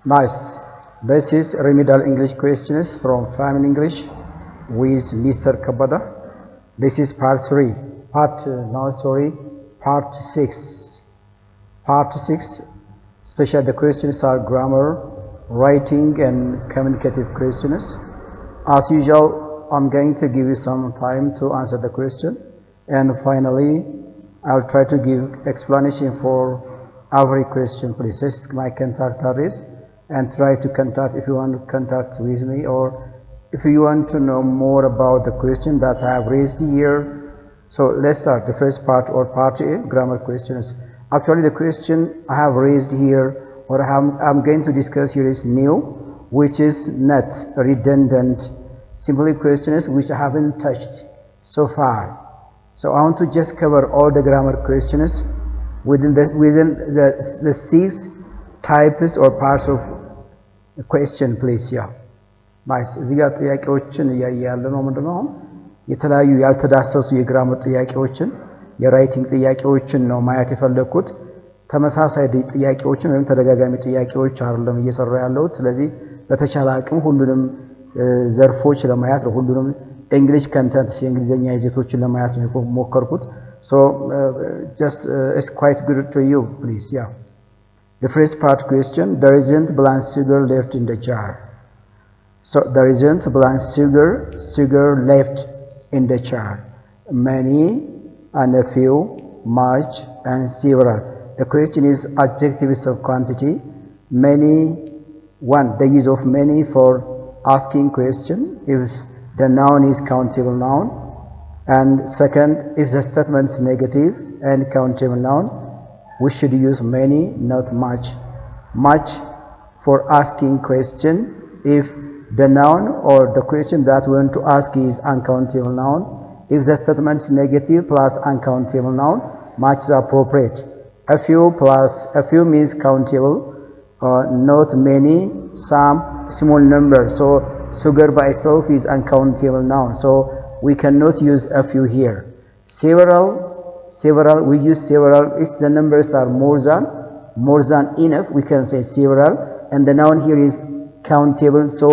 Nice. This is remedial English questions from Family English with Mr. Kabada. This is part 3. Part 6. Part 6. Especially the questions are grammar, writing and communicative questions. As usual, I'm going to give you some time to answer the question. And finally, I'll try to give explanation for every question. Please ask my contact address and try to contact if you want to contact with me, or if you want to know more about the question that I have raised here. So let's start the first part, or part A, grammar questions. Actually, the question I have raised here, or I'm going to discuss here, is new, which is not redundant. Simply questions which I haven't touched so far. So I want to just cover all the grammar questions within the 6 types or parts of the question, please. Yeah, nice. እዚህ ጋር ጥያቄዎችን እያያለ ነው። ምንድነው የተለያዩ ያልተዳሰሱ የግራመር ጥያቄዎችን የራይቲንግ ጥያቄዎችን ነው ማየት የፈለኩት። ተመሳሳይ ጥያቄዎችን ወይም ተደጋጋሚ ጥያቄዎች አይደለም እየሰራው ያለው። ስለዚህ በተቻለ አቅም ሁሉንም ዘርፎች ለማየት ነው፣ ሁሉንም እንግሊሽ ኮንተንትስ የእንግሊዘኛ ይዘቶችን ለማየት ነው ሞከርኩት። So just it's quite good to you, please. Yeah. The first part question, there isn't blank sugar left in the jar. So there isn't blank sugar left in the jar. Many and a few, much and several. The question is adjectives of quantity. Many, one, the use of many for asking question if the noun is countable noun. And second, if the statement is negative and countable noun, we should use many, not much. Much for asking question if the noun or the question that we want to ask is uncountable noun. If the statement is negative plus uncountable noun, much is appropriate. A few plus a few means countable, not many, some, small number. So sugar by itself is uncountable noun, so we cannot use a few here. Several, we use several if the numbers are more than enough, we can say several, and the noun here is countable, so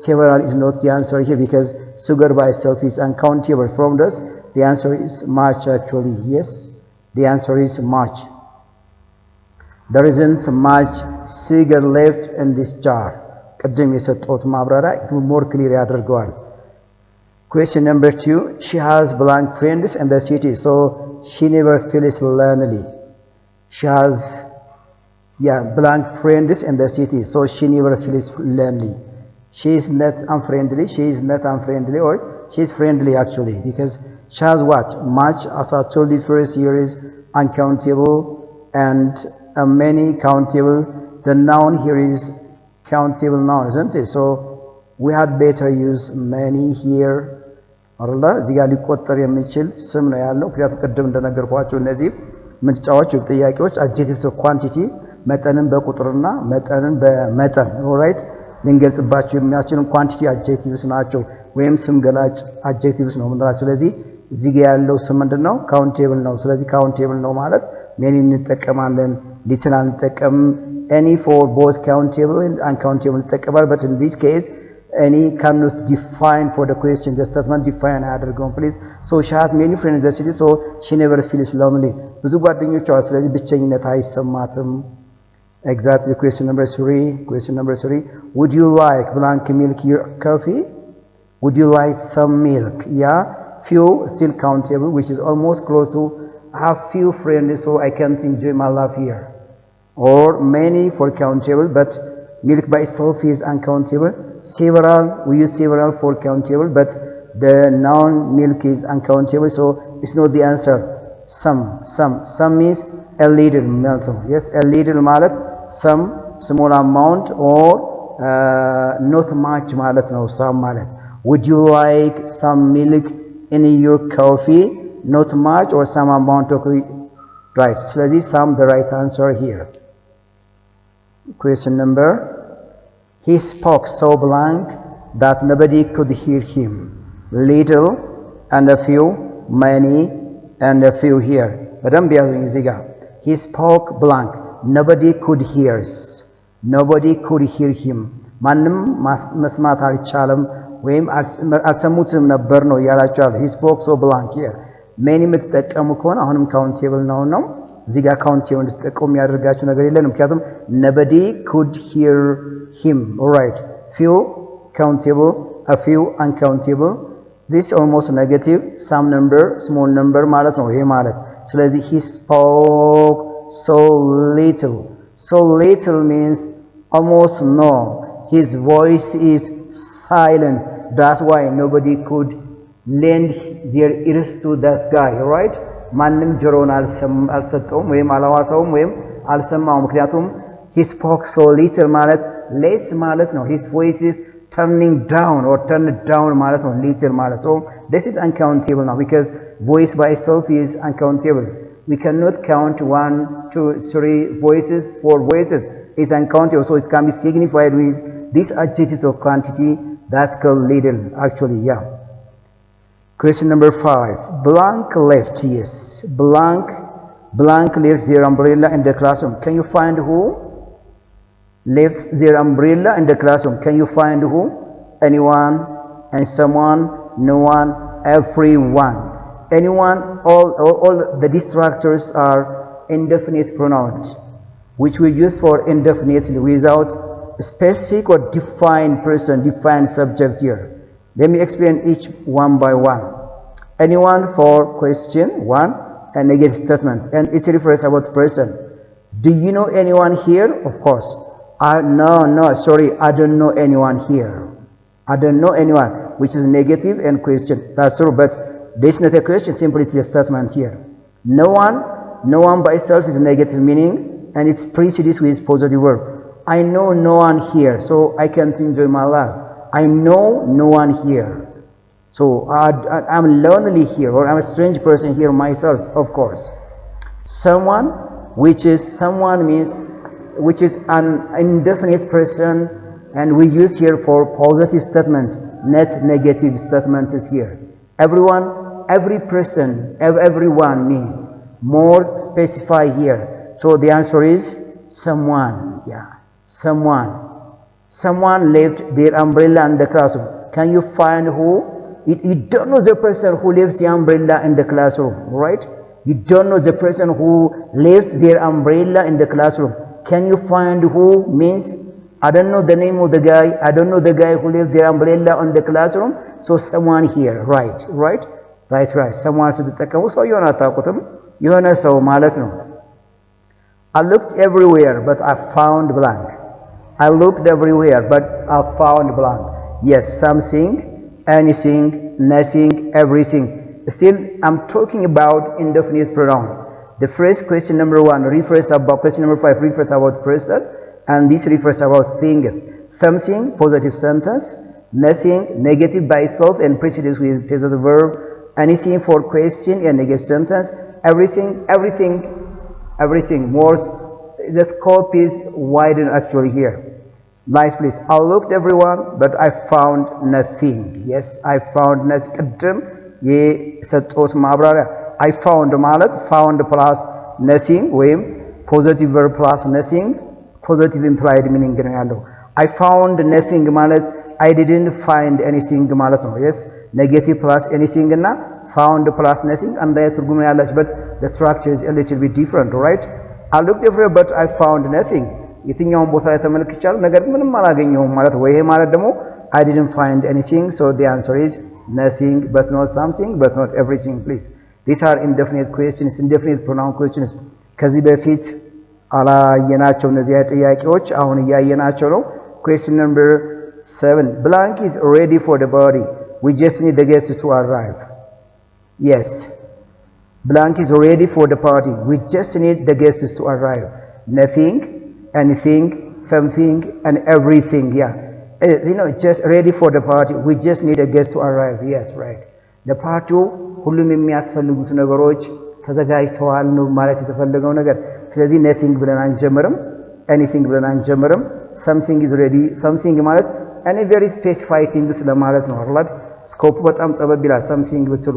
several is not the answer here because sugar by itself is uncountable. From this, the answer is much. Actually, yes, the answer is much. There isn't much sugar left in this jar. ቅድም የሰጠሁት ማብራሪያ more clear ያደርገዋል። Question number 2, she has blank friends in the city, so she never feels lonely. She has blank friends in the city, so she never feels lonely. She is not unfriendly, or she is friendly actually, because she has what? Much, as I told you first, here is uncountable and many countable. The noun here is countable noun, isn't it? So we had better use many here. አረላ እዚህ ጋር ሊቆጠር የሚችል ስም ነው ያለው። ምክንያቱም ቅድም እንደነገርኳችሁ እነዚህ ምርጫዎች ጥያቄዎች adjectives of quantity መጠንን በቁጥርና መጠንን በመጠን ኦልራይት ልንገልጽባቸው የሚያስችሉ quantity adjectives ናቸው፣ ወይም ስም ገላጭ adjectives ነው የምንላቸው። ስለዚህ እዚህ ጋር ያለው ስም ምንድነው? countable ነው። ስለዚህ countable ነው ማለት many እንጠቀማለን፣ little አንጠቀምም። any for both countable and uncountable እንጠቀማለን። but in this case any cannot define for the question, the statement define አድርገው please. So she has many friends in the city, so she never feels lonely. ብዙ ጓደኞች አሉ፣ ስለዚህ ብቸኝነት አይሰማትም። Exactly. Question number 3, would you like blank milk your coffee? Would you like some milk? Yeah, few still countable, which is almost close to have few friends, so I can't enjoy my life here. Or many for countable, but milk by itself is uncountable. Several, we use several for countable, but the noun milk is uncountable, so it's not the answer. Some means a little amount. Yes, a little ማለት some small amount, or not much ማለት ነው some ማለት. Would you like some milk in your coffee? Not much or some amount of right. ስለዚህ some the right answer here. Question number, he spoke so blank that nobody could hear him. Little and a few, many and a few here. በደንብ ያዙኝ እዚህ ጋር he spoke blank, nobody could hear. nobody could hear him ማንም መስማት አልቻለም ወይም አልሰሙትም ነበር ነው ያላችኋል he spoke so blank here many የምትጠቀሙ ከሆነ አሁንም countable ነው እዚህ ጋር countable እንድትጠቀሙ ያደርጋችሁ ነገር የለም ምክንያቱም nobody could hear him alright few countable a few uncountable this almost negative some number small number ማለት ነው ይሄ ማለት ስለዚህ he spoke so little means almost no his voice is silent that's why nobody could lend their ears to that guy right ማንም ጆሮን አልሰጠውም ወይም አላዋሰውም ወይም አልሰማው ምክንያቱም he spoke so little ማለት less ማለት ነው his voice is turning down or turned down ማለት ነው little ማለት so this is uncountable now because voice by itself is uncountable we cannot count 1 2 3 voices 4 voices is uncountable so it can be signified with this adjective of quantity that's called little actually yeah question number 5 blank left yes blank left their umbrella in the classroom can you find who left their umbrella in the classroom can you find who anyone and someone no one everyone anyone all the distractors are indefinite pronouns which we use for indefinitely without specific or defined person defined subject here let me explain each one by one anyone for question 1 and negative statement and it refers about person do you know anyone here of course no sorry I don't know anyone here I don't know anyone which is negative and question that's true but this is not a question simply it's a statement here no one by itself is negative meaning and it's preceded with positive verb I know no one here so I can't enjoy my life I know no one here so I'm lonely here or I'm a strange person here myself of course someone means which is an indefinite person and we use here for positive statement not negative statement is here everyone every person everyone means more specify here so the answer is someone yeah someone left their umbrella in the classroom can you find who you don't know the person who left the umbrella in the classroom right you don't know the person who left their umbrella in the classroom can you find who means I don't know the name of the guy I don't know the guy who left their umbrella on the classroom so someone here right someone ስትጠቀሙ ሰውየውን አታውቁትም የሆነ ሰው ማለት ነው I looked everywhere but I found blank I looked everywhere but I found blank yes something anything nothing everything still I'm talking about indefinite pronoun the first question number 1 refers about question number 5 refers about person and this refers about thing something positive sentence nothing negative by itself and preceded with positive verb anything for question and negative sentence everything more the scope is widened actually here nice please I looked everyone but I found nothing yes I found nothing ቅድም የሰጠሁት ማብራሪያ I found ማለት found plus nothing ወይም positive verb plus nothing positive implied meaning ነው ያለው I found nothing ማለት I didn't find anything ማለት ነው yes negative plus anything እና found plus nothing and the ትርጉም ያላችሁ but the structure is a little bit different right I looked everywhere but I found nothing የትኛውን ቦታ ላይ ተመልክቻለሁ ነገር ምንም አላገኘሁም ማለት ወይ ይሄ ማለት ደግሞ I didn't find anything so the answer is nothing but not something but not everything please these are indefinite questions indefinite pronoun questions ከዚህ በፊት አላየናቸው እነዚህ ጥያቄዎች አሁን እያየናቸው ነው question number 7 blank is ready for the body we just need the guests to arrive yes blank is ready for the party we just need the guests to arrive nothing anything something and everything yeah just ready for the party we just need a guest to arrive yes right the party ሁሉም የሚያስፈልጉት ነገሮች ተዘጋጅተዋል ነው ማለት የተፈለገው ነገር ስለዚህ nothing ብለን አንጀምርም anything ብለን አንጀምርም something is ready something ማለት any very specified things ለማለት ነው አይደል ስኮፕ በጣም ጠበብ ይላል something ብትሉ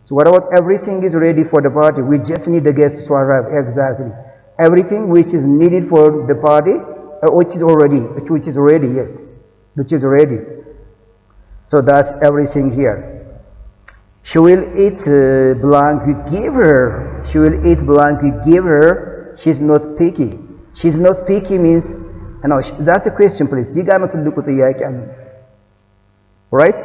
so what about everything is ready for the party we just need the guests to arrive exactly everything which is needed for the party which is already, yes, which is already. So that's everything here. She will eat blank, we give her. She will eat blank, we give her. She's not picky. She's not picky means, no, that's the question, please. You got to look at the right?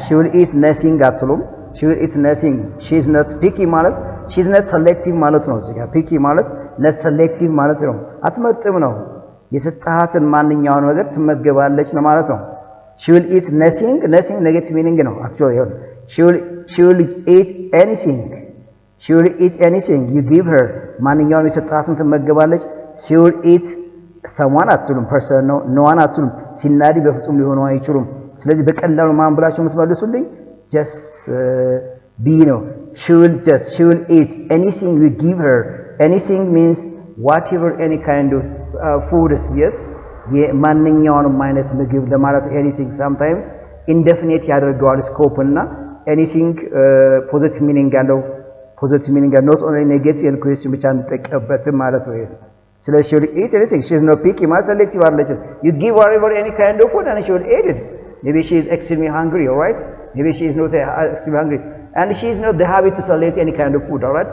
She will eat nothing, Gatulum. She will eat nothing. She's not picky malat. She's not selective malat. Picky malat, not selective malat. Atmatumno. Is a tat and manning yon nugget to make gavallage no marathon. She will eat nothing negative meaning, actually. She will eat anything. She will eat anything. You give her money yon is a thousand to make gavallage. She will eat someone at tulum person, no one at tulum. Sinadi before you know each room. So let's be a little man just she will eat anything we give her. Anything means whatever, any kind of food is, yes. Manning yon minus me give the matter anything sometimes indefinite other God scope na anything positive meaning not only negative and question which and take a better matter to it. So she will eat anything. She is not picky, but selective religion. You give her any kind of food and she will eat it. Maybe she is extremely hungry, alright? Maybe she is not extremely hungry. And she is not the habit to select any kind of food, alright?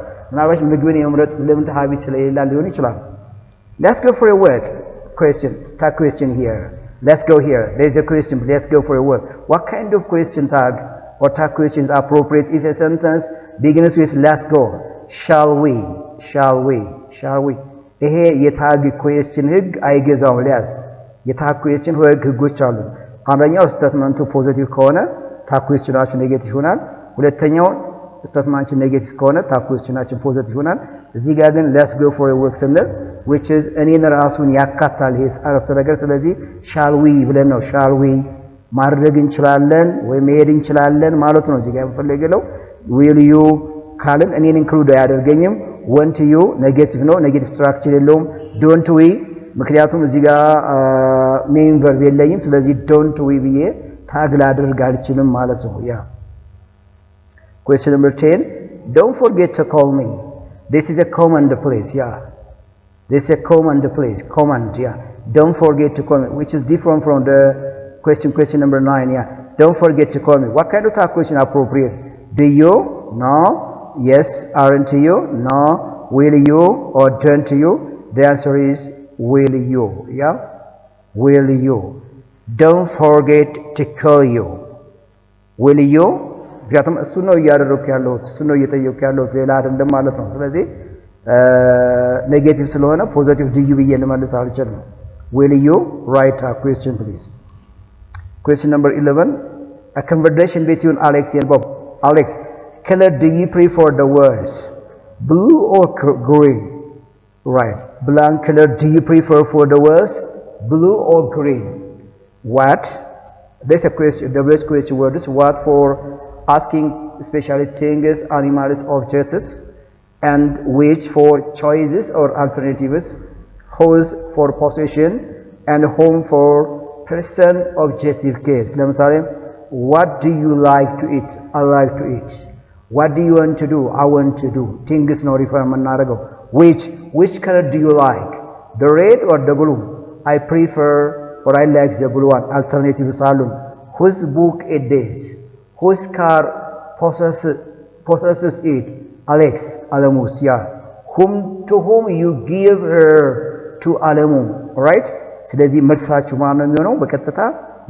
Let's go for a work. Question here. Let's go here. There's a question. Let's go for a work. What kind of question tag or tag question is appropriate if a sentence begins with let's go? Shall we? Here yetag question hig I guess on let's. Yetag question work good child. አንደኛው ስቴትመንቱ ፖዚቲቭ ከሆነ ታግ ኩዌስችናችን ኔጌቲቭ ይሆናል ሁለተኛው ስቴትመንታችን ኔጌቲቭ ከሆነ ታግ ኩዌስችናችን ፖዚቲቭ ይሆናል እዚህ ጋር ግን let's go for a work ስንል which is እኔን ራሱን ያካታል ይሄ አረፍተ ነገር ስለዚህ shall we ብለን ነው shall we ማድረግ እንችላለን ወይ መሄድ እንችላለን ማለት ነው እዚህ ጋር የምፈልገው will you ካልን እኔን ኢንክሉድ አያደርገኝም want you ኔጌቲቭ ነው ኔጌቲቭ ስትራክቸር የለውም don't we ምክንያቱም እዚህ ጋር main verb የለኝም ስለዚህ don't we ብዬ ታግ ላድርግ አልችልም ማለት ነው ያ question number 10 don't forget to call me this is a command please yeah this is a command please command yeah don't forget to call me which is different from the question number 9 yeah don't forget to call me what kind of tag question appropriate do you no yes aren't you no will you or don't you the answer is will you yeah will you don't forget to call you will you ምክንያቱም እሱ ነው እያደረኩ ያለሁት እሱ ነው እየጠየኩ ያለሁት ሌላ አይደለም ማለት ነው ስለዚህ ኔጌቲቭ ስለሆነ ፖዚቲቭ ዲዩ ብዬ ልመልስ አልችልም will you write a question please question number 11 a conversation between Alex and Bob Alex color do you prefer the words blue or green right blank color do you prefer for the words blue or green what there's a question the best question word is what for asking especially things animals objects and which for choices or alternatives whose for possession and whom for person objective case ለምሳሌ what do you like to eat I like to eat what do you want to do I want to do things ነው refer የምናደርገው which color do you like the red or the blue I prefer or I like the blue one alternative salon whose book it is whose car possesses it Alex Alamus yeah to whom you give her to Alamu right ስለዚህ መልሳችሁ ማን ነው የሚሆነው በቀጥታ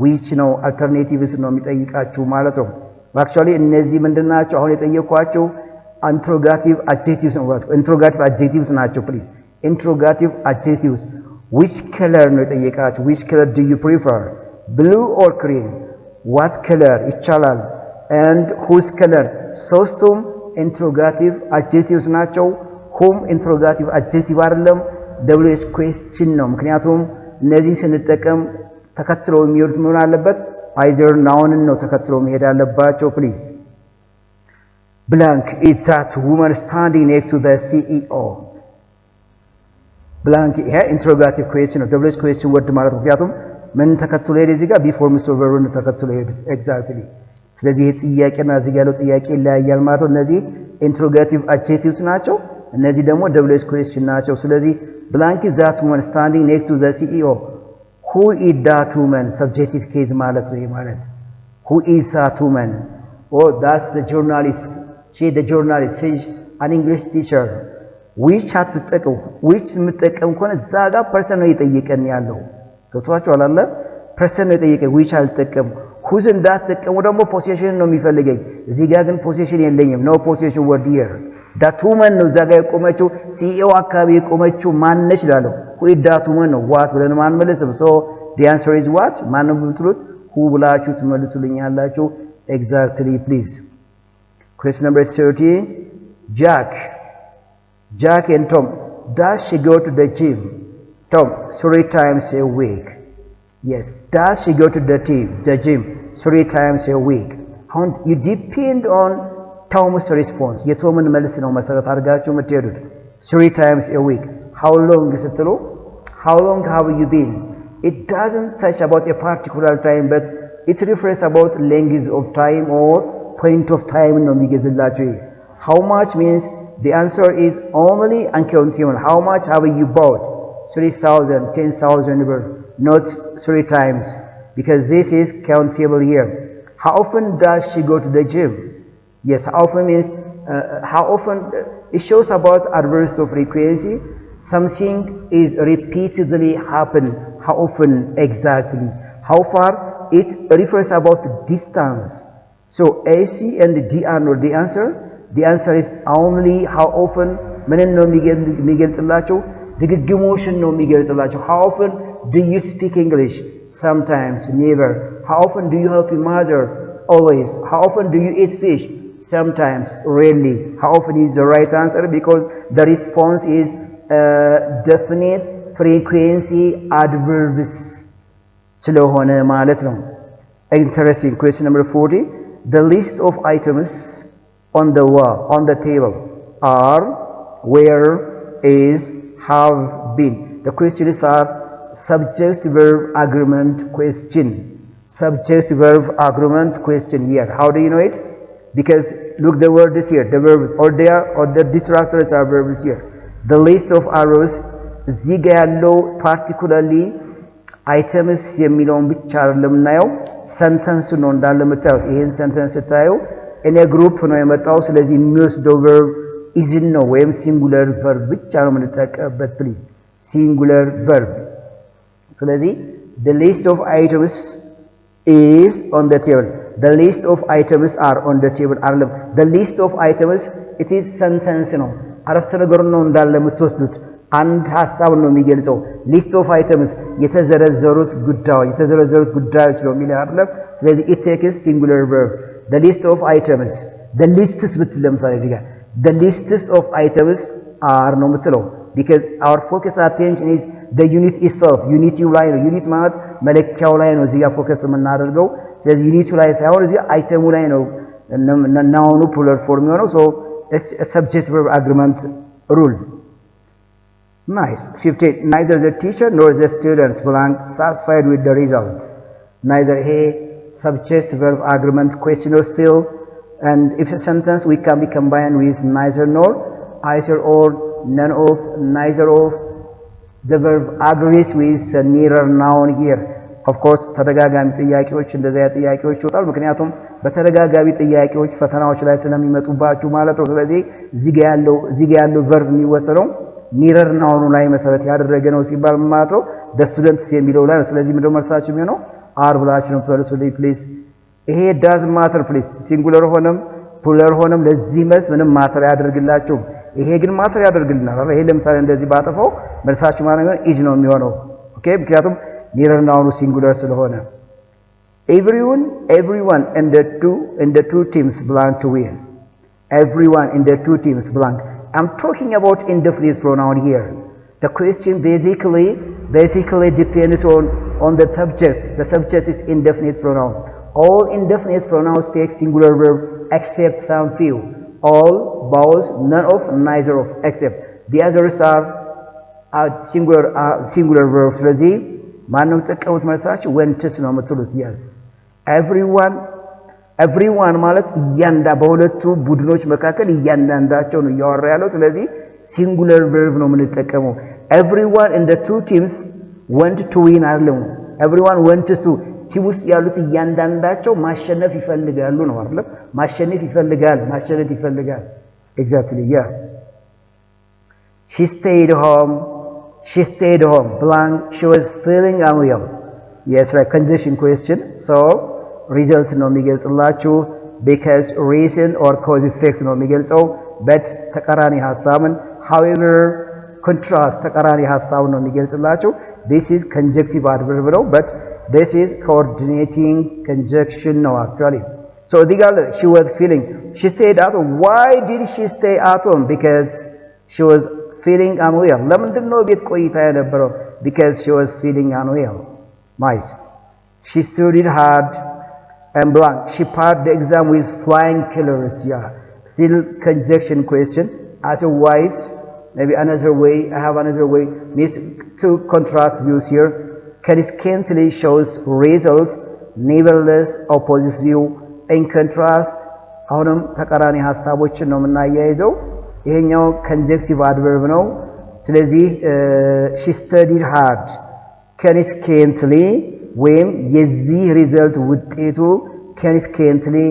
which ነው alternatives ነው የሚጠይቃችሁ ማለት ነው actually እነዚህ ምንድናቸው አሁን የጠየኳቸው interrogative adjectives ነው interrogative adjectives ናቸው please interrogative adjectives which color ነው የጠየቃችሁ which color do you prefer blue or green what color ይቻላል and whose color ሶስቱም interrogative adjectives ናቸው whom interrogative adjective አይደለም WH question ነው ምክንያቱም እነዚህ ስንጠቀም ተከትለው የሚወርድ ምን አለበት either noun ነው ተከትለው መሄድ አለባቸው please blank it's that woman standing next to the CEO blank ይሄ interrogative question ነው WH question word ማለት ምክንያቱም ምን ተከትሎ ሄደ እዚህ ጋር before Mr. Verb ተከትሎ ሄደ exactly ስለዚህ ይሄ ጥያቄና እዚህ ጋር ያለው ጥያቄ ይለያያል ማለት ነው እነዚህ interrogative adjectives ናቸው እነዚህ ደግሞ WH question ናቸው ስለዚህ blank is that woman standing next to the CEO. Who is that woman? Subjective case ማለት ነው ማለት who is that woman? Oh, that's the journalist. She the journalist. She's an English teacher. which አትጠቀሙ which የምትጠቀም ከሆነ እዛ ጋር ፐርሰን ነው እየጠየቀን ያለው ገብቷችኋል አይደል ፐርሰን ነው እየጠየቀን which አልጠቀም who's እንዳትጠቀሙ ደግሞ possession ነው የሚፈልገኝ እዚህ ጋር ግን possession የለኝም no possession word here that woman ነው እዛ ጋር የቆመችው CEO አካባቢ የቆመችው ማን ነች ይላል who is that woman ነው what ብለን ማን መልስም so the answer is what ማን ነው ብትሉት who ብላችሁ ትመልሱልኛላችሁ exactly please question number 30 Jack and Tom does she go to the gym Tom 3 times a week yes does she go to the gym 3 times a week how you depend on Tom's response የቶምን መልስ ነው መሰረት አድርጋችሁ የምትሄዱት 3 times a week how long ስትሉ how long have you been it doesn't touch about a particular time but it refers about length of time or point of time ነው የሚገልጽላችሁ how much means the answer is only uncountable how much have you bought 3,000 10,000 not 3 times because this is countable here how often does she go to the gym yes how often means how often it shows about adverse of frequency something is repeatedly happen how often exactly how far it refers about distance so AC and D are not the answer is only how often ምን ነው የሚገልጽላችሁ ድግግሞሽን ነው የሚገልጽላችሁ how often do you speak English sometimes never how often do you help your mother always how often do you eat fish sometimes rarely how often is the right answer because the response is definite frequency adverbs ስለሆነ ማለት ነው interesting question number 40 the list of items on the wall on the table are where is have been the questions are subject verb agreement question subject verb agreement question here how do you know it because look the word is here the verb or there or the distractors are verbs here the list of arrows እዚህ ጋር ያለው particularly items የሚለውን ብቻ ለምናየው sentence ነው እንዳለ መጣው ይሄን sentence ስታዩ in a group ነው የመጣው ስለዚህ የሚወስደው verb is ነው ወይም singular verb ብቻ ነው የምንጠቀምበት please singular verb ስለዚህ the list of items is on the table the list of items are on the table አይደለም the list of items it is sentence ነው አረፍተ ነገር ነው እንዳለ የምትወስዱት አንድ ሐሳብ ነው የሚገልጸው list of items የተዘረዘሩት ጉዳዮች ነው የሚለው አይደለም ስለዚህ it takes singular verb the list of items the lists ብትለምሳሌ እዚህ ጋር the lists of items are ነው የምትለው because our focus attention is the unit itself unity ላይ ነው unit ማለት መለኪያው ላይ ነው እዚህ ጋር ፎከስ የምናደርገው ስለዚህ unity ላይ ሳይሆን እዚህ አይተሙ ላይ ነው ናውኑ plural form ነው so it's a subject verb agreement rule nice 15 neither the teacher nor the students blank satisfied with the result neither he subject verb agreement question or still and if a sentence we can be combined with neither nor either or none of neither of the verb agrees with the nearer noun here of course ተደጋጋሚ ጥያቄዎች እንደዚያ ጥያቄዎች ይወጣሉ ምክንያቱም በተደጋጋሚ ጥያቄዎች ፈተናዎች ላይ ስለሚመጡባችሁ ማለት ነው ስለዚህ እዚህ ጋር ያለው verb የሚወሰነው nearer noun ላይ መሰረት ያደረገ ነው ሲባል ማለት ነው the students የሚለው ላይ ስለዚህ ምንድነው መልሳችሁ የሚሆነው are ብላችሁ ነው ፕሊዝ please ይሄ doesn't matter please singular ሆነም plural ሆነም ለዚህ መልስ ምንም ማተር ያደርግላችሁ ይሄ ግን ማተር ያደርግልናል ይሄ ለምሳሌ እንደዚህ ባጠፋው መልሳችሁ ማለት ነው is ነው የሚሆነው ኦኬ ምክንያቱም nearer noun singular ስለሆነ everyone in the two teams belong to win everyone in the two teams belong I'm talking about indefinite pronoun here the question basically depends on the subject the subject is indefinite pronoun all indefinite pronouns take singular verb except some few all both none of neither of except the others are singular verbs ስለዚህ ማንንም ተጠቀሙት መልሳችሁ went ነው የምትሉት yes everyone ማለት በሁለቱ ቡድኖች መካከል እያንዳንዳቸው ነው ያወራ ያለው ስለዚህ singular verb ነው የምንጠቀመው everyone in the two teams went to win አይደለም everyone went to ቲም ውስጥ ያሉት እያንዳንዳቸው ማሸነፍ ይፈልጋሉ ነው አይደል ማሸነፍ ይፈልጋል exactly yeah she stayed home blank she was feeling unwell yes right condition question so result ነው የሚገልጽላችሁ because reason or cause effects ነው የሚገልጸው but ተቃራኒ ሐሳብን however contrast ተቃራኒ ሐሳብ ነው የሚገልጽላችሁ this is conjunctive adverb ነው but this is coordinating conjunction no actually so she was feeling she stayed at home why did she stay at home because she was feeling unwell ለምንድነው ቤት ቆይታ የነበረው because she was feeling unwell nice she studied hard and blank she passed the exam with flying colors yeah still conjunction question otherwise maybe another way I have another way means two contrast views here consistently shows result nevertheless opposite view in contrast አሁንም ተቃራኒ ሐሳቦችን ነው የምናያይዘው ይሄኛው conjunctive adverb ነው ስለዚህ she studied hard consistently ወይም የዚህ result ውጤቱ consistently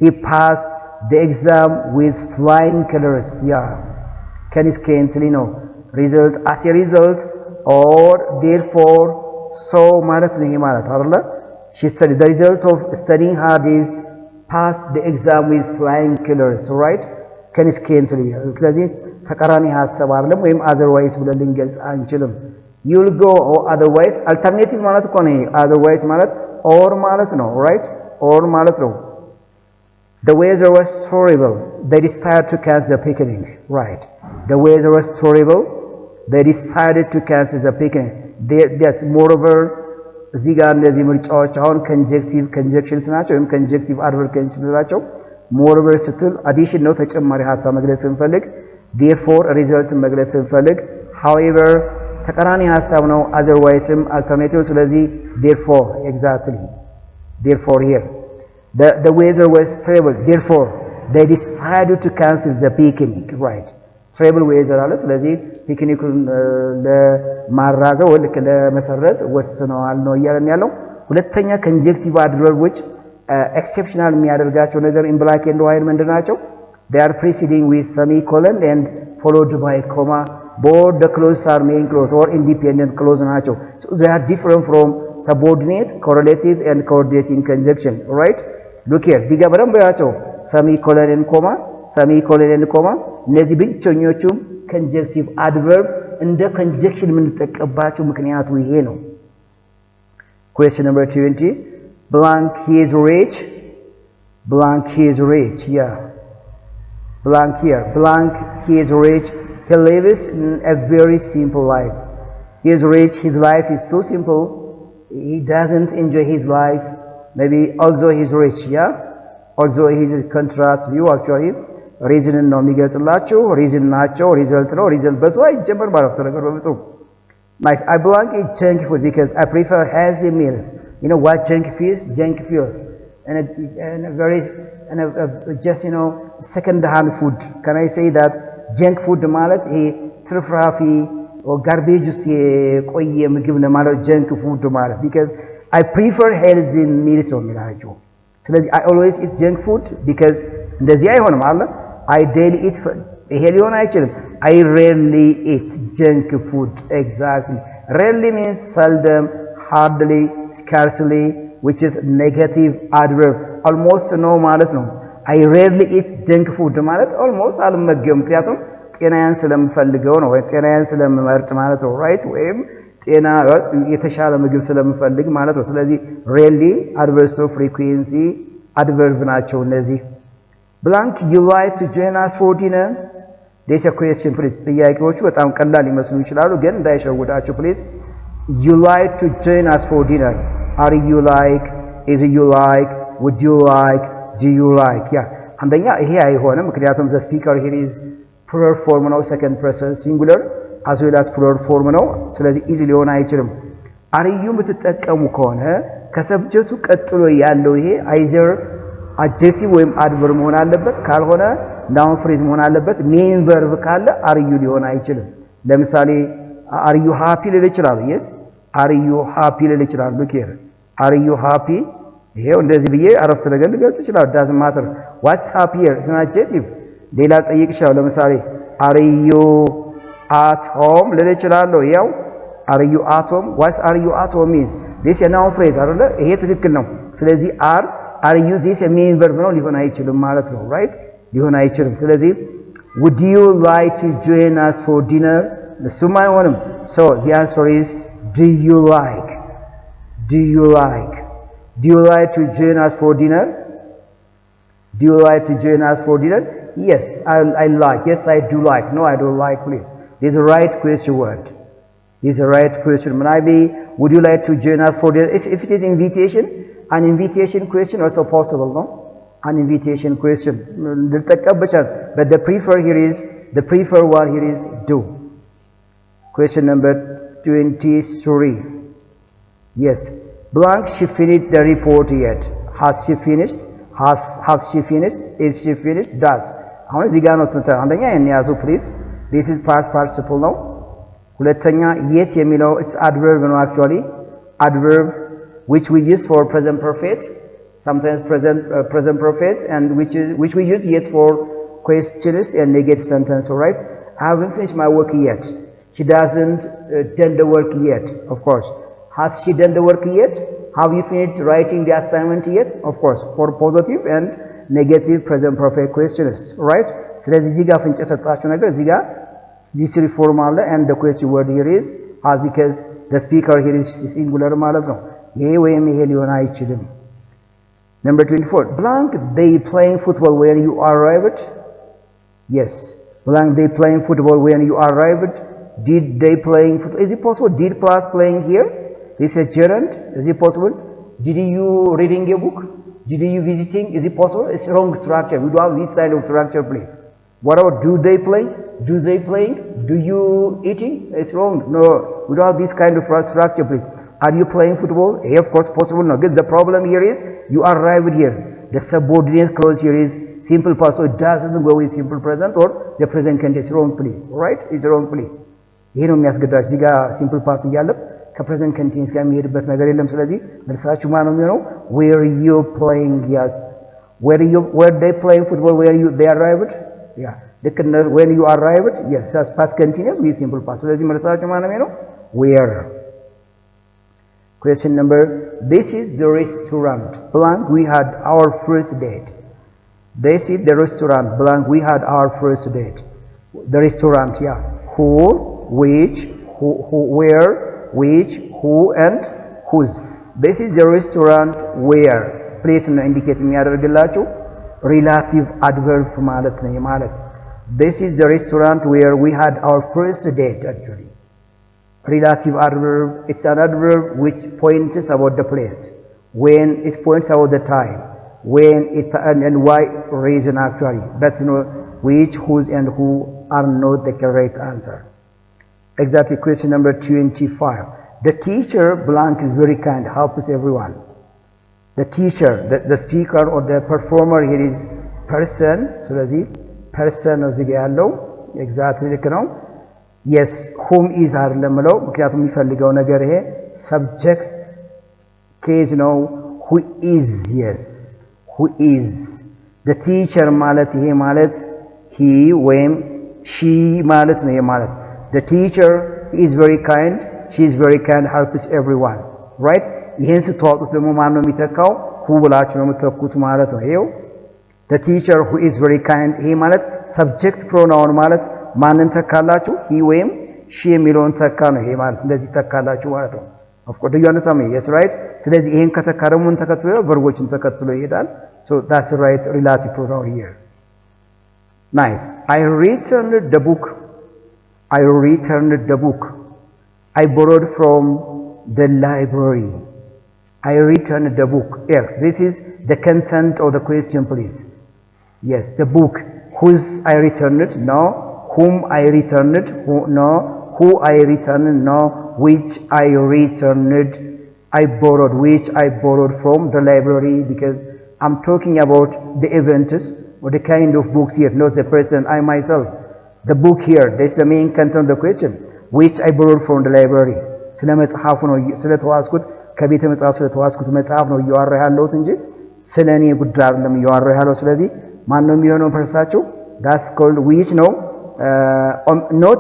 he passed the exam with flying colors yeah consistently no result as a result or therefore so ማለት ነው ማለት አይደለ she studied the result of studying hard is passed the exam with flying colors right consistently ስለዚህ ተቃራኒ ሐሳብ አይደለም ወይም otherwise ብለን ልንገልጽ አንችልም you'll go or otherwise alternative ማለት እኮ ነው otherwise ማለት or ማለት ነው right or ማለት ነው the weather was horrible they decided to cancel the picnic right the weather was horrible they decided to cancel the picnic that's moreover እዚህ ጋር እንደዚህ ምርጫዎች አሁን conjunctions ናቸው ወይም conjunctive adverb ናቸው moreover ስትል addition ነው ተጨማሪ ሐሳብ መግለጽ ስንፈልግ therefore result መግለጽ ስንፈልግ however ተቃራኒ ሐሳብ ነው otherwiseም alternative ስለዚህ therefore exactly therefore here the weather was terrible therefore they decided to cancel the picnic right terrible weather አለ ስለዚህ ፒክኒኩን ለማራዘው ወልክ ለመሰረዝ ወስነዋል ነው እያለን ያለው ሁለተኛ conjunctive adverbs exceptional የሚያደርጋቸው ነገር in black and white ምንድናቸው they are preceding with semicolon and followed by comma both the clauses are main clause or independent clause ናቸው so they are different from subordinate correlative and coordinating conjunction right look here ዲጋ በደንብ ያቸው semicolon and comma እነዚህ ብቻኞቹም conjunctive adverb እንደ conjunction የምንጠቀምባቸው ምክንያቱ ይሄ ነው question number 20 blank he is rich yeah blank here blank he is rich he lives in a very simple life he is rich his life is so simple he doesn't enjoy his life maybe also he is rich yeah also he is contrast view actually reason ነው የሚገልጽላችሁ reason ናቸው result ነው result በሱ አይጀምር ማለት ነው በፍጹም nice I belong eat junk food because I prefer healthy meals you know what junk feels and a very just you know second hand food can I say that junk food ማለት ይሄ ትርፍራፊ or garbage ውስጥ የቆየ ምግብ ለማለት junk food ማለት because I prefer healthy meals ነው የሚላችሁ ስለዚህ I always eat junk food because እንደዚህ አይሆንም አይደል I daily eat ይሄ ሊሆን አይችልም I rarely eat junk food exactly rarely means seldom hardly scarcely which is negative adverb almost no ማለት ነው I rarely eat junk food ማለት almost አልመገብም ምክንያቱም ጤናዬን ስለምፈልገው ነው ወይ ጤናዬን ስለምመርጥ ማለት ነው right ወይም ጤና የተሻለ ምግብ ስለምፈልግ ማለት ነው ስለዚህ rarely adverb of frequency adverb ናቸው እነዚህ blank you like to join us for dinner there's a question please ጥያቄዎቹ በጣም ቀላል ሊመስሉ ይችላሉ ግን እንዳይሸውዳችሁ please you like to join us for dinner are you like is you like would you like do you like yeah አንደኛ ይሄ አይሆንም ምክንያቱም the speaker here is plural form ነው second person singular as well as plural form ነው ስለዚህ easy ሊሆን አይችልም are you የምትጠቀሙ ከሆነ ከሰብጀክቱ ቀጥሎ ያለው ይሄ either adjective ወይም adverb መሆን አለበት ካልሆነ noun phrase መሆን አለበት main verb ካለ are you ሊሆን አይችልም ለምሳሌ are you happy ልል እችላለሁ yes are you happy ልል እችላለሁ look here are you happy ይሄው እንደዚህ ብዬ አረፍተ ነገር ልገልጽ እችላለሁ doesn't matter what's happy here is an adjective ሌላ ጠይቅ እችላለሁ ለምሳሌ are you at home ልል እችላለሁ ያው are you at home what are you at home means this is a noun phrase አይደለ ይሄ ትክክል ነው ስለዚህ are you this a main verb ነው ሊሆን አይችልም ማለት ነው right ሊሆን አይችልም ስለዚህ would you like to join us for dinner እሱም አይሆንም so the answer is do you like do you like to join us for dinner do you like to join us for dinner yes I like yes I do like no I don't like please this is the right question word this is the right question maybe would you like to join us for dinner if it is invitation an invitation question also possible no an invitation question but the preferred one here is do question number 23 yes blank she finished the report yet has she finished have she finished is she finished does አሁን እዚህ ጋር ነው አንደኛ ያዙ please this is past participle ነው ሁለተኛ yet የሚለው it's adverb ነው actually adverb which we use for present perfect sometimes present perfect and which we use yet for questions and negative sentence all right I haven't finished my work yet she doesn't done the work yet of course has she done the work yet have you finished writing the assignment yet of course for positive and negative present perfect questions right ስለዚህ እዚህ ጋር ፍንጭ ሰጣችሁ ነገር እዚህ ጋር this form አለ and the question word here is has because the speaker here is singular ማለት ነው ይሄ ወይም ይሄ ሊሆን አይችልም number 24 blank they playing football when you arrived yes blank they playing football when you arrived did they playing football is it possible did plus playing here this is a gerund is it possible did you reading a book did you visiting is it possible it's wrong structure we do have this kind of structure please what about do they playing do you eating it's wrong no we don't have this kind of structure please are you playing football of course possible no the problem here is you arrived here the subordinate clause here is simple past so it doesn't go with simple present or the present continuous wrong please all right it's wrong please ይሄ ነው የሚያስገዳሽ እዚህ ጋር simple past እያለ ከፕሬዘንት continuous ጋር የሚሄድበት ነገር የለም ስለዚህ መልሳችሁ ማን ነው የሚሆነው were you playing yes were they playing football they arrived yeah when you arrived yes as past continuous with simple past ስለዚህ መልሳችሁ ማን ነው የሚሆነው where question number this is the restaurant blank we had our first date this is the restaurant blank we had our first date the restaurant yeah who which who where which who and whose this is the restaurant where place ነው indicate የሚያደርግላችሁ relative adverb ማለት ነው ማለት this is the restaurant where we had our first date actually relative adverb it's an adverb which points about the place when it points about the time when it and why reason actually that's which whose and who are not the correct answer exactly question number 25 the teacher blank is very kind helps everyone the teacher the speaker or the performer here is person ስለዚህ person ነው እዚህ ጋር ያለው exactly ልክ ነው yes whom is አይደለም ነው ምክንያቱም የሚፈልገው ነገር ይሄ subject case ነው who is yes who is the teacher ማለት ይሄ ማለት he ወይም she ማለት ነው ይሄ ማለት the teacher is very kind she is very kind helps everyone right ይሄን ስትዋጡት ደግሞ ማን ነው የሚተካው who ብላችሁ ነው የምትተኩት ማለት ነው ይሄው the teacher who is very kind ይሄ ማለት subject pronoun ማለት ማንን ተካላችሁ he ወይም she የሚለውን ተካ ነው ይሄ ማለት እንደዚህ ተካላችሁ ማለት ነው of course do you understand me yes right ስለዚህ ይሄን ከተካ ደግሞ ምን ተከትሎ ቨርቦችን ተከትሎ ይሄዳል so that's the right relative pronoun here nice I returned the book I borrowed from the library I returned the book yes this is the content of the question please yes the book whose I returned no whom I returned who I returned no which I returned I borrowed which I borrowed from the library because I'm talking about the events or the kind of books here not the person I myself the book here that's the main content of the question which I borrowed from the library ስለ መጽሐፉ ነው ስለተዋስኩት ከቤተ መጽሐፍ ስለተዋስኩት መጽሐፍ ነው እያወራ ያለሁት እንጂ ስለኔ ጉዳይ አይደለም እያወራ ያለው ስለዚህ ማን ነው የሚሆነው ፐርሳችሁ that's called which ነው not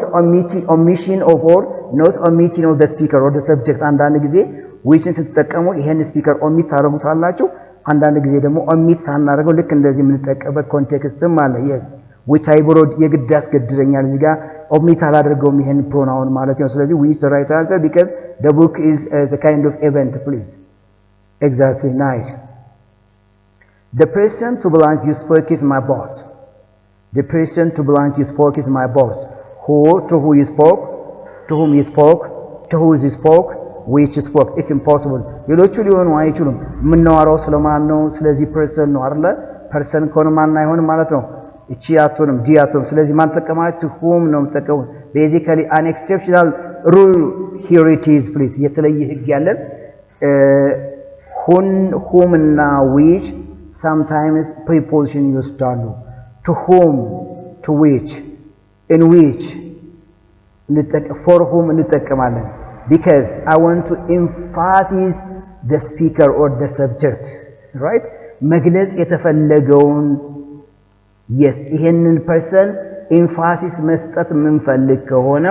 omission of or not omitting of the speaker or the subject አንዳንድ ጊዜ whichን ስትጠቀሙ ይሄን ስፒከር ኦሚት ታረጉታላችሁ አንዳንድ ጊዜ ደግሞ ኦሚት ሳናደርገው ልክ እንደዚህ የምንጠቀምበት ኮንቴክስትም አለ yes which I borrowed የግድ ያስገድደኛል እዚህ ጋር ኦሚት አላደርገውም ይሄን ፕሮናውን ማለት ነው ስለዚህ which the right answer because the book is a kind of event please exactly nice the person to blank you spoke is my boss the person to blank you spoke is my boss who to who you spoke to whom you spoke to who you spoke which spoke it's impossible ሌሎቹ ሊሆኑ አይችሉም ምንዋራው ስለማን ነው ስለዚህ person ነው አይደለ person ኮን ማን አይሆንም ማለት ነው እቺ አቶንም ዲ አቶም ስለዚህ ማን ተቀማችሁ whom ነው ተቀው basically an exceptional rule here it is please የተለየ ህግ ያለን whom እና which sometimes preposition used to whom to which in which for whom እንጠቀማለን because I want to emphasize the speaker or the subject right መግለጽ የተፈለገውን yes ይሄንን person emphasis መስጠት ምንፈልግ ከሆነ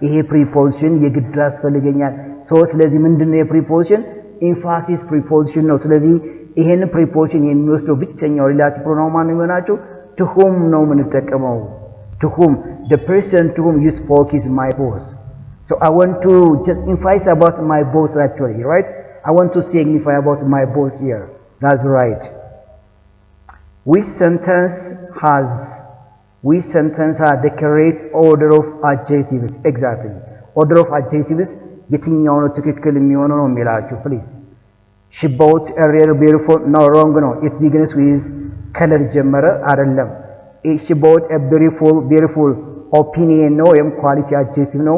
ይሄ preposition የግድ ያስፈልገኛል so ስለዚህ ምንድነው የpreposition emphasis preposition ነው ስለዚህ ይሄን preposition የሚወስደው ብቸኛው relative pronoun ማን ነው የሚሆናቸው to whom ነው የምንጠቀመው to whom the person to whom you spoke is my boss so I want to just emphasize about my boss actually right I want to signify about my boss here that's right which sentence has the correct order of adjectives exactly order of adjectives የትኛው ነው ትክክል የሚሆነው ነው የሚላችሁ please she bought a rare beautiful no wrong no it begins with color ጀመረ አይደለም she bought a beautiful opinion no em quality adjective no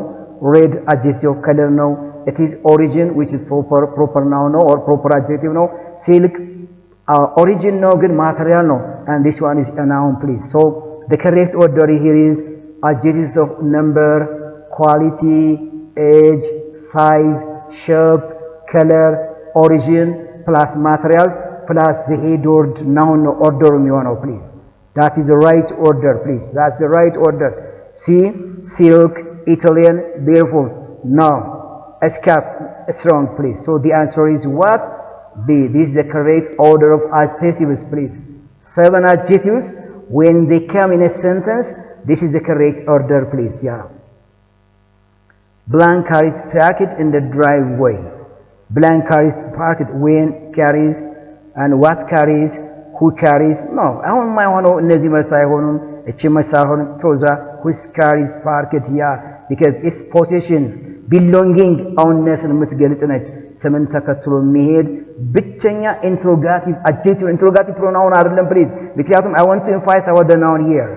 red adjective of color no it is origin which is proper noun no or proper adjective no silk origin no good material no and this one is a noun please so the correct order here is adjectives of number quality age size shape color origin plus material plus the head word noun order የሚሆነው please that is the right order please that's the right order see silk Italian beautiful no escape strong please so the answer is what B this is the correct order of adjectives please 7 adjectives when they come in a sentence this is the correct order please yeah blank carries packet in the driveway blank carries packet when carries and what carries who carries no አሁን ማይሆነው እነዚህ መልስ አይሆኑም እቺ መልስ አይሆን ቶዛ who carries packet yeah because its possession belonging አውነስን የምትገልጽ ነች ስምን ተከትሎ የሚሄድ ብቸኛ interrogative pronoun አይደለም please ምክንያቱም I want to emphasize about the noun here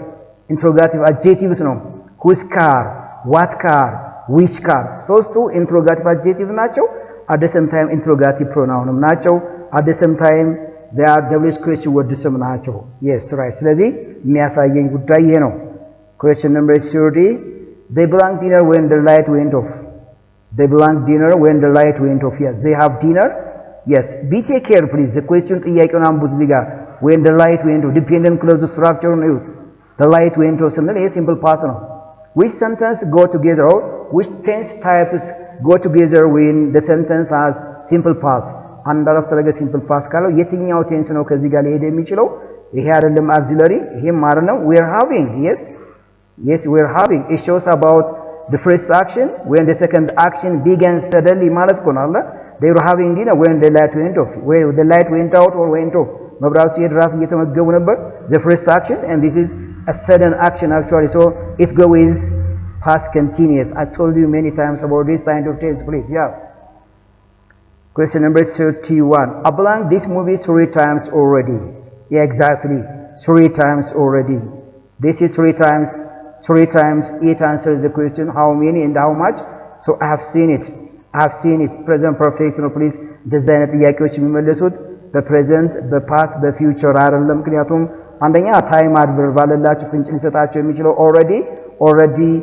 interrogative adjectives ነው whose car what car which car ሶስቱ interrogative adjective ናቸው at the same time interrogative pronoun ናቸው at the same time they are double question word ስም ናቸው yes right ስለዚህ የሚያሳየኝ ጉዳይ ይሄ ነው question number 30 they belong dinner when the light went off they belong dinner when the light went off yes they have dinner yes be take care please the question ጥያቄውን አንቡት እዚህ ጋር when the light went off dependent clause structure ነው the light went off ስንል ይሄ simple past ነው which sentence go together or which tense types go together when the sentence has simple past አንድ አረፍተ ነገር simple past ካለው የትኛው tense ነው ከዚህ ጋር ሊሄድ የሚችለው ይሄ አይደለም auxiliary ይሄም አይደለም we are having yes we are having it shows about the first action when the second action began suddenly ማለት ነው አይደል they were having dinner when the light went off when the light went out or went off መብራቱ ሲሄድ ራፍ እየተመገቡ ነበር the first action and this is a sudden action actually so it go with past continuous I told you many times about this kind of tense please yeah question number 31 I belong this movie 3 times already yeah exactly 3 times already this is 3 times it answers the question how many and how much so I have seen it present perfect no please እንደዚህ አይነት ጥያቄዎች የሚመለሱት በፕሬዘንት በፓስት በፊውቸር አይደለም ምክንያቱም አንደኛ ታይም አድቨርብ አለላችሁ ፍንጭ ሊሰጣቸው የሚችለው already already,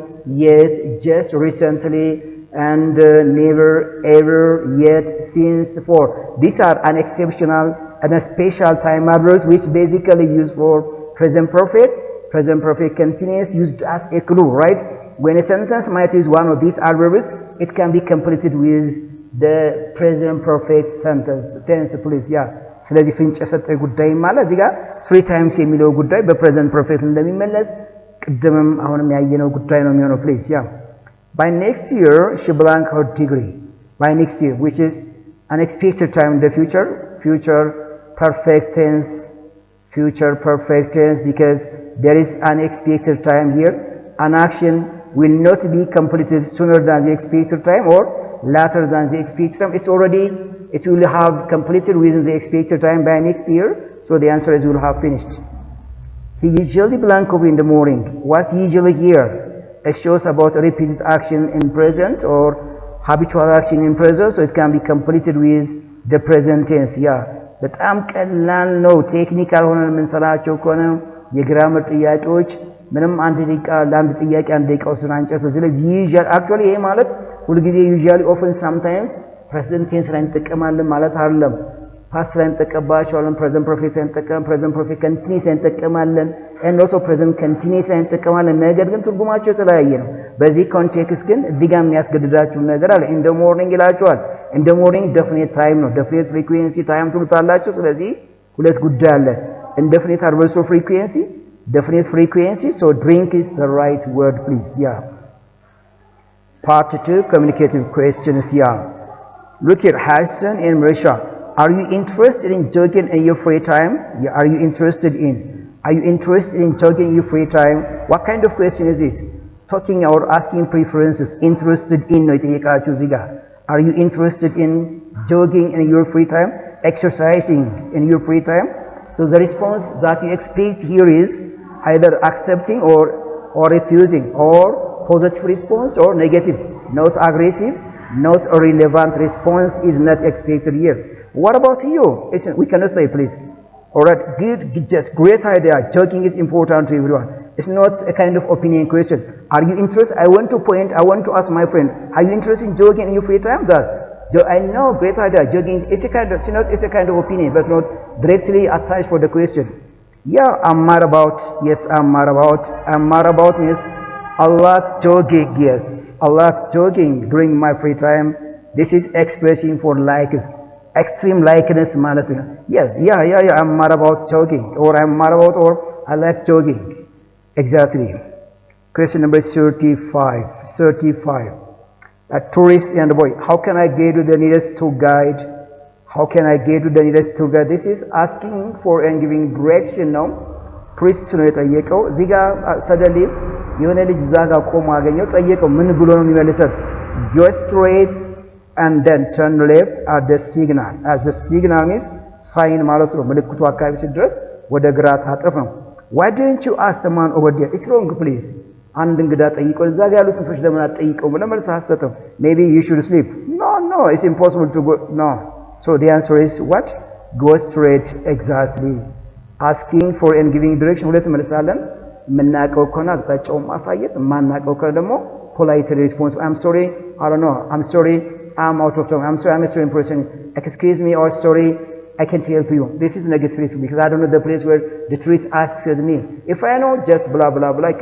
yet, just, recently, and never, ever, yet, since, for. These are an exceptional and a special time adverbs which basically used for present perfect continuous used as a clue, right? When a sentence might use one of these adverbs, it can be completed with the present perfect sentence tense, please. Yeah. ስለዚህ ፍንጭ የሰጠ ጉዳይ ማለት እዚህ ጋር 3 times የሚለው ጉዳይ በፕሬዘንት ፐርፌክት እንደሚመለስ ቅድምም አሁንም ያየነው ጉዳይ ነው የሚሆነው ፕሊዝ ያ by next year she blank her degree by next year which is an expected time in the future perfect tense because there is an expected time here an action will not be completed sooner than the expected time or later than the expected time it will have completed within the expected time by next year so the answer is will have finished he usually blank off in the morning what's usually here it shows about a repeated action in present or habitual action in present so it can be completed with the present tense yeah በጣም ቀላል ነው ቴክኒካል ሆነን የምንሰራቸው ከሆነ የግራመር ጥያቄዎች ምንም አንድ ደቂቃ ለአንድ ጥያቄ አንድ ደቂቃ ወስደን አንጨርሰው ስለዚህ usually actually ይሄ ማለት ሁሉ ጊዜ usually often sometimes present tense ላይ እንጠቀማለን ማለት አይደለም past ላይ እንጠቀማቸዋለን present perfect ላይ እንጠቀማለን present perfect continuous ላይ እንጠቀማለን and also present continuous ላይ እንጠቀማለን ነገር ግን ትርጉማቸው የተለያየ ነው በዚህ ኮንቴክስት ግን እዚህ ጋር የሚያስገድዳችሁ ነገር አለ in the morning ይላችኋል in the morning definite time ነው definite frequency time ትሉታላችሁ ስለዚህ ሁለት ጉዳይ አለ indefinite adverb of frequency definite frequency so drink is the right word please yeah part 2 communicative questions yeah look at Hassan and Marisha are you interested in jogging in your free time yeah are you interested in jogging in your free time what kind of question is this talking or asking preferences interested in ነው የጠየቃችሁ እዚህ ጋር are you interested in jogging in your free time exercising in your free time so the response that you expect here is either accepting or refusing or positive response or negative not aggressive not a relevant response is not expected here what about you we cannot say please alright good just great idea jogging is important to everyone it's not a kind of opinion question are you interested I want to ask my friend are you interested in jogging in your free time thus I know great idea jogging is a kind of it's a kind of opinion but not directly attached for the question yeah I'm mad about yes I'm mad about means I like jogging yes I like jogging during my free time this is expression for likes extreme likeness ማለት ነው yes yeah I'm mad about jogging or I'm mad about or I like jogging exactly question number 35 a tourist and boy how can I get to the nearest tour guide this is asking for and giving direction ነው tourist ነው የጠየቀው እዚህ ጋር suddenly የሆነ ልጅ እዛ ጋር ቆሞ አገኘው ጠየቀው ምን ብሎ ነው የሚመልሰው go straight and then turn left at the signal as the signal means sign ማለት ነው ምልክቱ አካባቢ ሲደርስ ወደ ግራ ታጠፍ ነው why didn't you ask someone over there it's wrong please አንድ እንግዳ ጠይቀው እዛ ጋር ያሉት ሰዎች ለምን አጠይቀው ብለህ መልስ አሰጠው maybe you should sleep no it's impossible to go no so the answer is what go straight exactly asking for and giving direction ሁለት መልሳለን የምናውቀው ከሆነ አቅጣጫውን ማሳየት የማናውቀው ከሆነ ደግሞ polite response I'm sorry I don't know I'm sorry I'm out of time I'm sorry I'm a strange person excuse me or sorry I can't help you this is negative because I don't know the place where the tourist asked me if I know just blah blah blah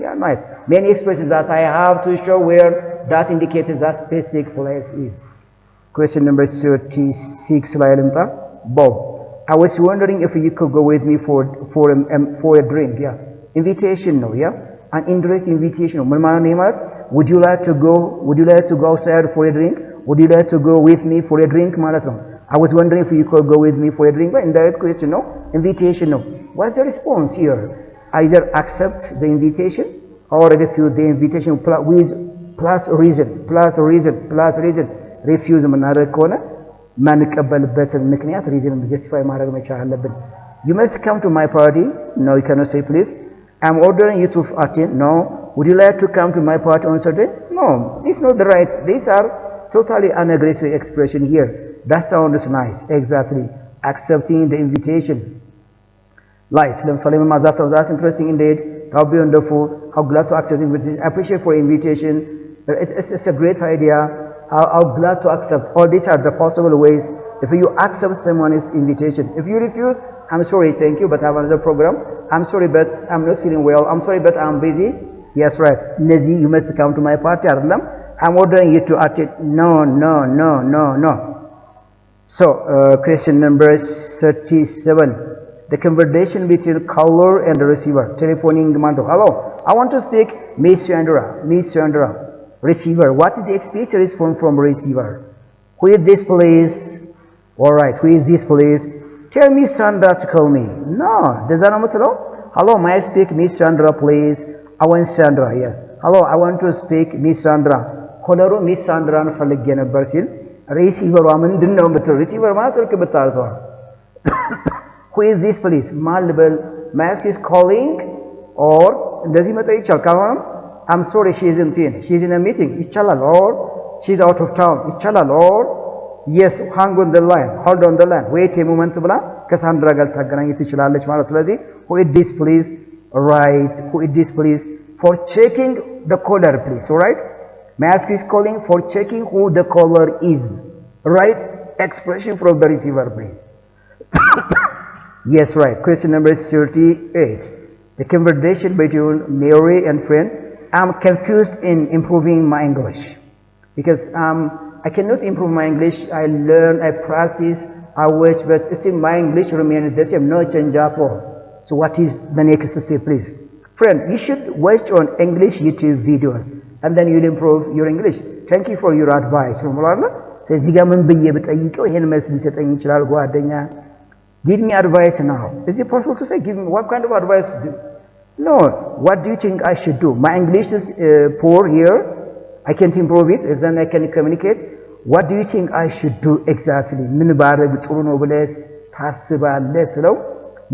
yeah nice many expressions that I have to show where that indicates that specific place is question number 36 ላይ ልምጣ Bob I was wondering if you could go with me for a drink yeah invitation no yeah an indirect invitation ምን ማለት ነው ማለት would you like to go outside for a drink would you like to go with me for a drink ማለት ነው I was wondering if you could go with me for a drink but indirect question no invitation no what's the response here either accept the invitation or refuse the invitation with plus reason refuse የምናደርግ ከሆነ ማንቀበልበትን ምክንያት reason justify ማድረግ መቻል አለብን you must come to my party no you cannot say please I'm ordering you to attend no would you like to come to my party on Saturday no this is not the right these are totally unaggressive expression here that sounds nice exactly accepting the invitation like that sounds interesting indeed That would be wonderful. I'm glad to accept the invitation. I appreciate for invitation. It's a great idea. I'm glad to accept. All these are the possible ways. If you accept someone's invitation, if you refuse, I'm sorry, thank you, but I have another program. I'm sorry, but I'm not feeling well. I'm sorry, but I'm busy. Yes, right. Nazi, you must come to my party. I'm ordering you to attend. No, no, no, no, no. So, question number 37. The conversation between caller and the receiver. Telephoning demand. Hello, I want to speak Miss Sandra. Miss Sandra. Receiver. What is the expected response from receiver? Who is this please? Alright, who is this please? Tell Miss Sandra to call me. No, does that not hello? Hello, may I speak Miss Sandra please? I want Sandra, yes. Hello, I want to speak Miss Sandra. Caller Miss Sandra ፈልጌ ነበር ሲል ሪሲቨሯ ምንድነው የምትለው? ሪሲቨር ማለት ስልክ ብታዘዋ Who is this please? ማልበል ማስክ is calling or እንደዚህ መጠየቅ ይቻላል። ካልሆነም I'm sorry she isn't in. She's in a meeting. ይቻላል or she's out of town. ይቻላል or yes hang on the line. Hold on the line. Wait a moment ብላ ከሳንድራ ጋር ታገናኝ ትችላለች ማለት ስለዚህ who is this please? Right. Who is this please? For checking the caller please. All right? Mask is calling for checking who the caller is. Right? Expression from the receiver please. Yes, right. Question number 38. The conversation between Mary and friend. I'm confused in improving my English. Because I cannot improve my English. I learn, I practice, I watch, but still my English remains the same. No change at all. So what is the next step please? Friend, you should watch on English YouTube videos. And then you'll improve your English. Thank you for your advice. ስለዚህ ጋር ምን ብዬ ብጠይቀው ይሄን መልስ ሊሰጠኝ ይችላል ጓደኛ Give me advice now. Is it possible to say give me what kind of advice do? No, what do you think I should do? My English is poor here. I can't improve it, and then I can communicate. What do you think I should do exactly? ምን ባረግ ጥሩ ነው ብለህ ታስባለህ ስለው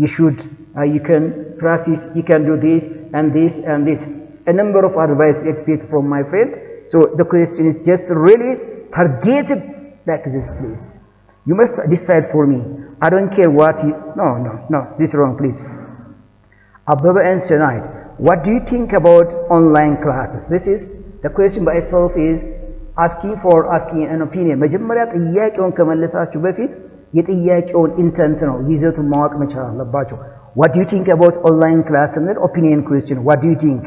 you should you can practice, you can do this and this and this. A number of advice expect from my friend. So the question is just really targeted like this please. You must decide for me. I don't care what you no this is wrong please. Above and tonight, what do you think about online classes? This is the question by itself is asking an opinion. መጀመሪያ ጥያቄውን ከመለሳችሁ በፊት የጥያቄውን ኢንተንት ነው ይዘቱን ማወቅ መቻል አለባችሁ። What do you think about online class? And opinion question. What do you think?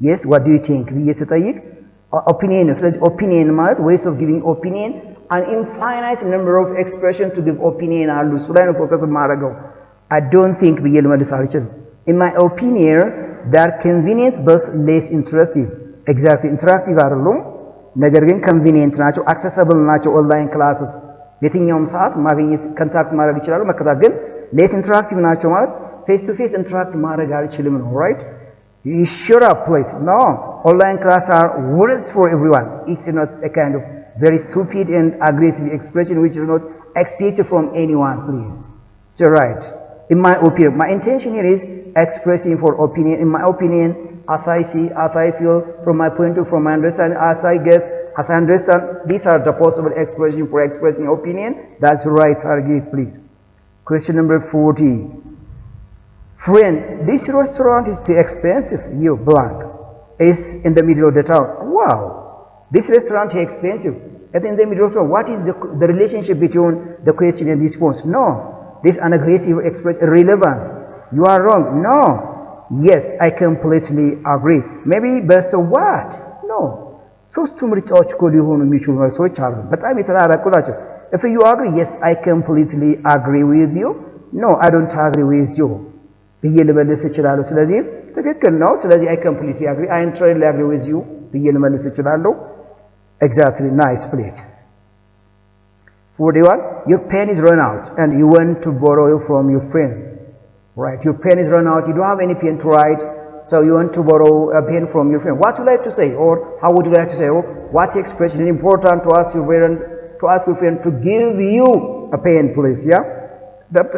Yes, what do you think? ብዬ ስጠይቅ opinion ነው። ስለዚህ opinion ማለት ways of giving opinion, an infinite number of expressions to give opinion አሉ። እሱ ላይ ነው ፎከስ የማደርገው። I don't think ብዬ ልመልስ አልችልም። In my opinion, they are convenient but less interactive. Exactly, interactive አይደሉም፣ ነገር ግን convenient ናቸው፣ accessible ናቸው። ኦንላይን ክላስስ የትኛውም ሰዓት ማግኘት ኮንታክት ማድረግ ይችላሉ፣ መከታተል ግን less interactive ናቸው ማለት face to face interact ማድረግ አልችልም ነው። right? You shut up please. No, online classes are words for everyone. It's not a kind of very stupid and aggressive expression which is not expected from anyone please. So right, in my opinion, my intention here is expressing for opinion. In my opinion, as I see, as I feel, from my point of view, from my understanding, as I guess, as I understand, these are the possible expression for expressing opinion. That's right target please. Question number 40. Friend, this restaurant is too expensive. You blank. It's in the middle of the town. Wow, this restaurant is expensive. It's in the middle of the town. What is the relationship between the question and response? No, this an aggressive expression irrelevant. You are wrong. No. Yes, I completely agree. Maybe, but so what? No. ሶስቱ ምርጫዎች እኮ ሊሆኑ የሚችሉ መልሶች አሉ። በጣም የተራራቁ ናቸው። If you agree, yes, I completely agree with you. No, I don't agree with you. ብዬ ልመልስ እችላለሁ። ስለዚህ ትክክል ነው። ስለዚህ I completely agree. I entirely agree with you ብዬ ልመልስ እችላለሁ። Exactly, nice please. 41. Your pen is run out and you want to borrow it from your friend. Right, your pen is run out, you don't have any pen to write, so you want to borrow a pen from your friend. What would you like to say, or how would you like to say, or what expression is important to ask your friend to give you a pen please? Yeah,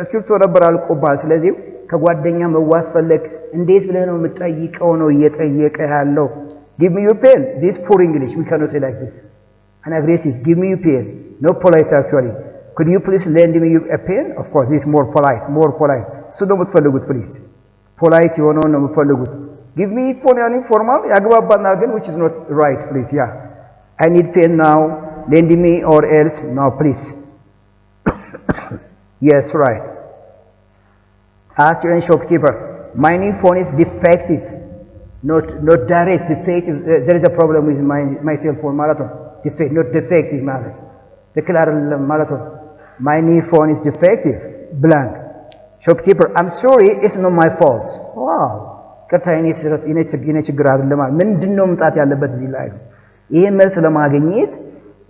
ስክሪፕቶ ነበር አልቆባል። ስለዚህ ከጓደኛ መዋስ ፈለግ እንዴት ብለህ ነው የምትጠይቀው ነው እየጠየቀ ያለው። Give me your pen. This poor English, we cannot say like this. An aggressive, give me your pen. No polite actually. Could you please lend me a pen? Of course, this is more polite, more polite. So ነው የምትፈልጉት please. Polite የሆነውን ነው የምትፈልጉት። Give me phone and informal. Yagbaban again, which is not right, please. Yeah. I need pen now. Lend me or else. No, please. Yes, right. Ask your shopkeeper. My new phone is defective. Not direct, defective. There is a problem with my cell phone marathon. Defect, not defective matter. Declare marathon. My new phone is defective. Blank. Shopkeeper, I'm sorry, it's not my fault. Wow. ከታ እኔ ችግር አይደለም ምንድነው መጣት ያለበት እዚህ ላይ ይሄ መልስ ለማግኘት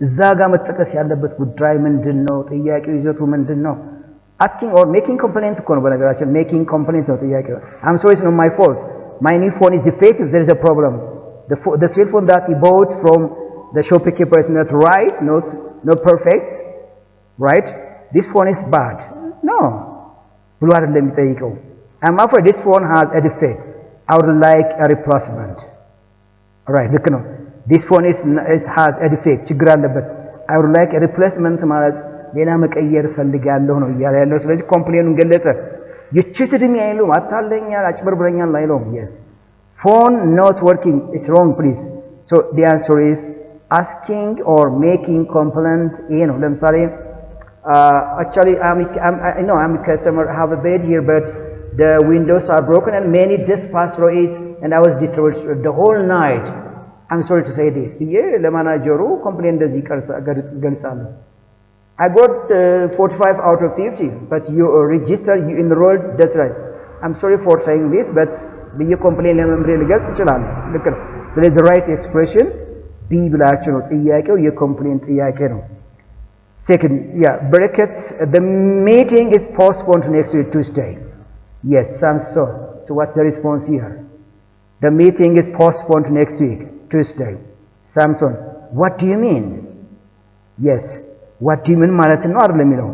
እዛ ጋር መጠቀስ ያለበት ጉዳይ ምንድነው ጥያቄው ይዘቱ ምንድነው asking or making complaint እኮ ነው በነገራችን making complaint ነው ጥያቄው I'm sorry it's not my fault my new phone is defective there is a problem the cell phone that he bought from the shopkeeper is not right not perfect right this phone is bad no ብሎ አይደለም የሚጠይቀው I'm afraid this phone has a defect I would like a replacement. Alright, look no. This phone has a defect. ችግር አለበት. I would like a replacement ማለት ሌላ መቀየር ፈልጋለሁ ነው እያለ ያለው ስለዚህ ኮምፕሌኑን ገለጸ you me አይሉም አታለኛል አጭበርብረኛል አይሉም yes phone not working it's wrong please so the answer is asking or making complaint ይሄ ነው ለምሳሌ actually I'm a customer I have a bed here but the windows are broken and many dust passed through it and I was disturbed the whole night. I'm sorry to say this. ለማናጀሩ ኮምፕሌን እንደዚህ ገልጻለሁ. I got 45 out of 50 but you registered you enrolled that's right. I'm sorry for saying this but ብዬ ኮምፕሌን ለመምሬ ልገልጽ ይችላል። ልክ ነው። ስለዚህ the right expression B ብላችሁ ነው ጥያቄው የኮምፕሌን ጥያቄ ነው። Second, yeah, brackets the meeting is postponed to next week Tuesday. Yes, Samson. So what's the response here? The meeting is postponed to next week, Tuesday. Samson, what do you mean? Yes, what do you mean? ማለት ነው አይደለም የሚለው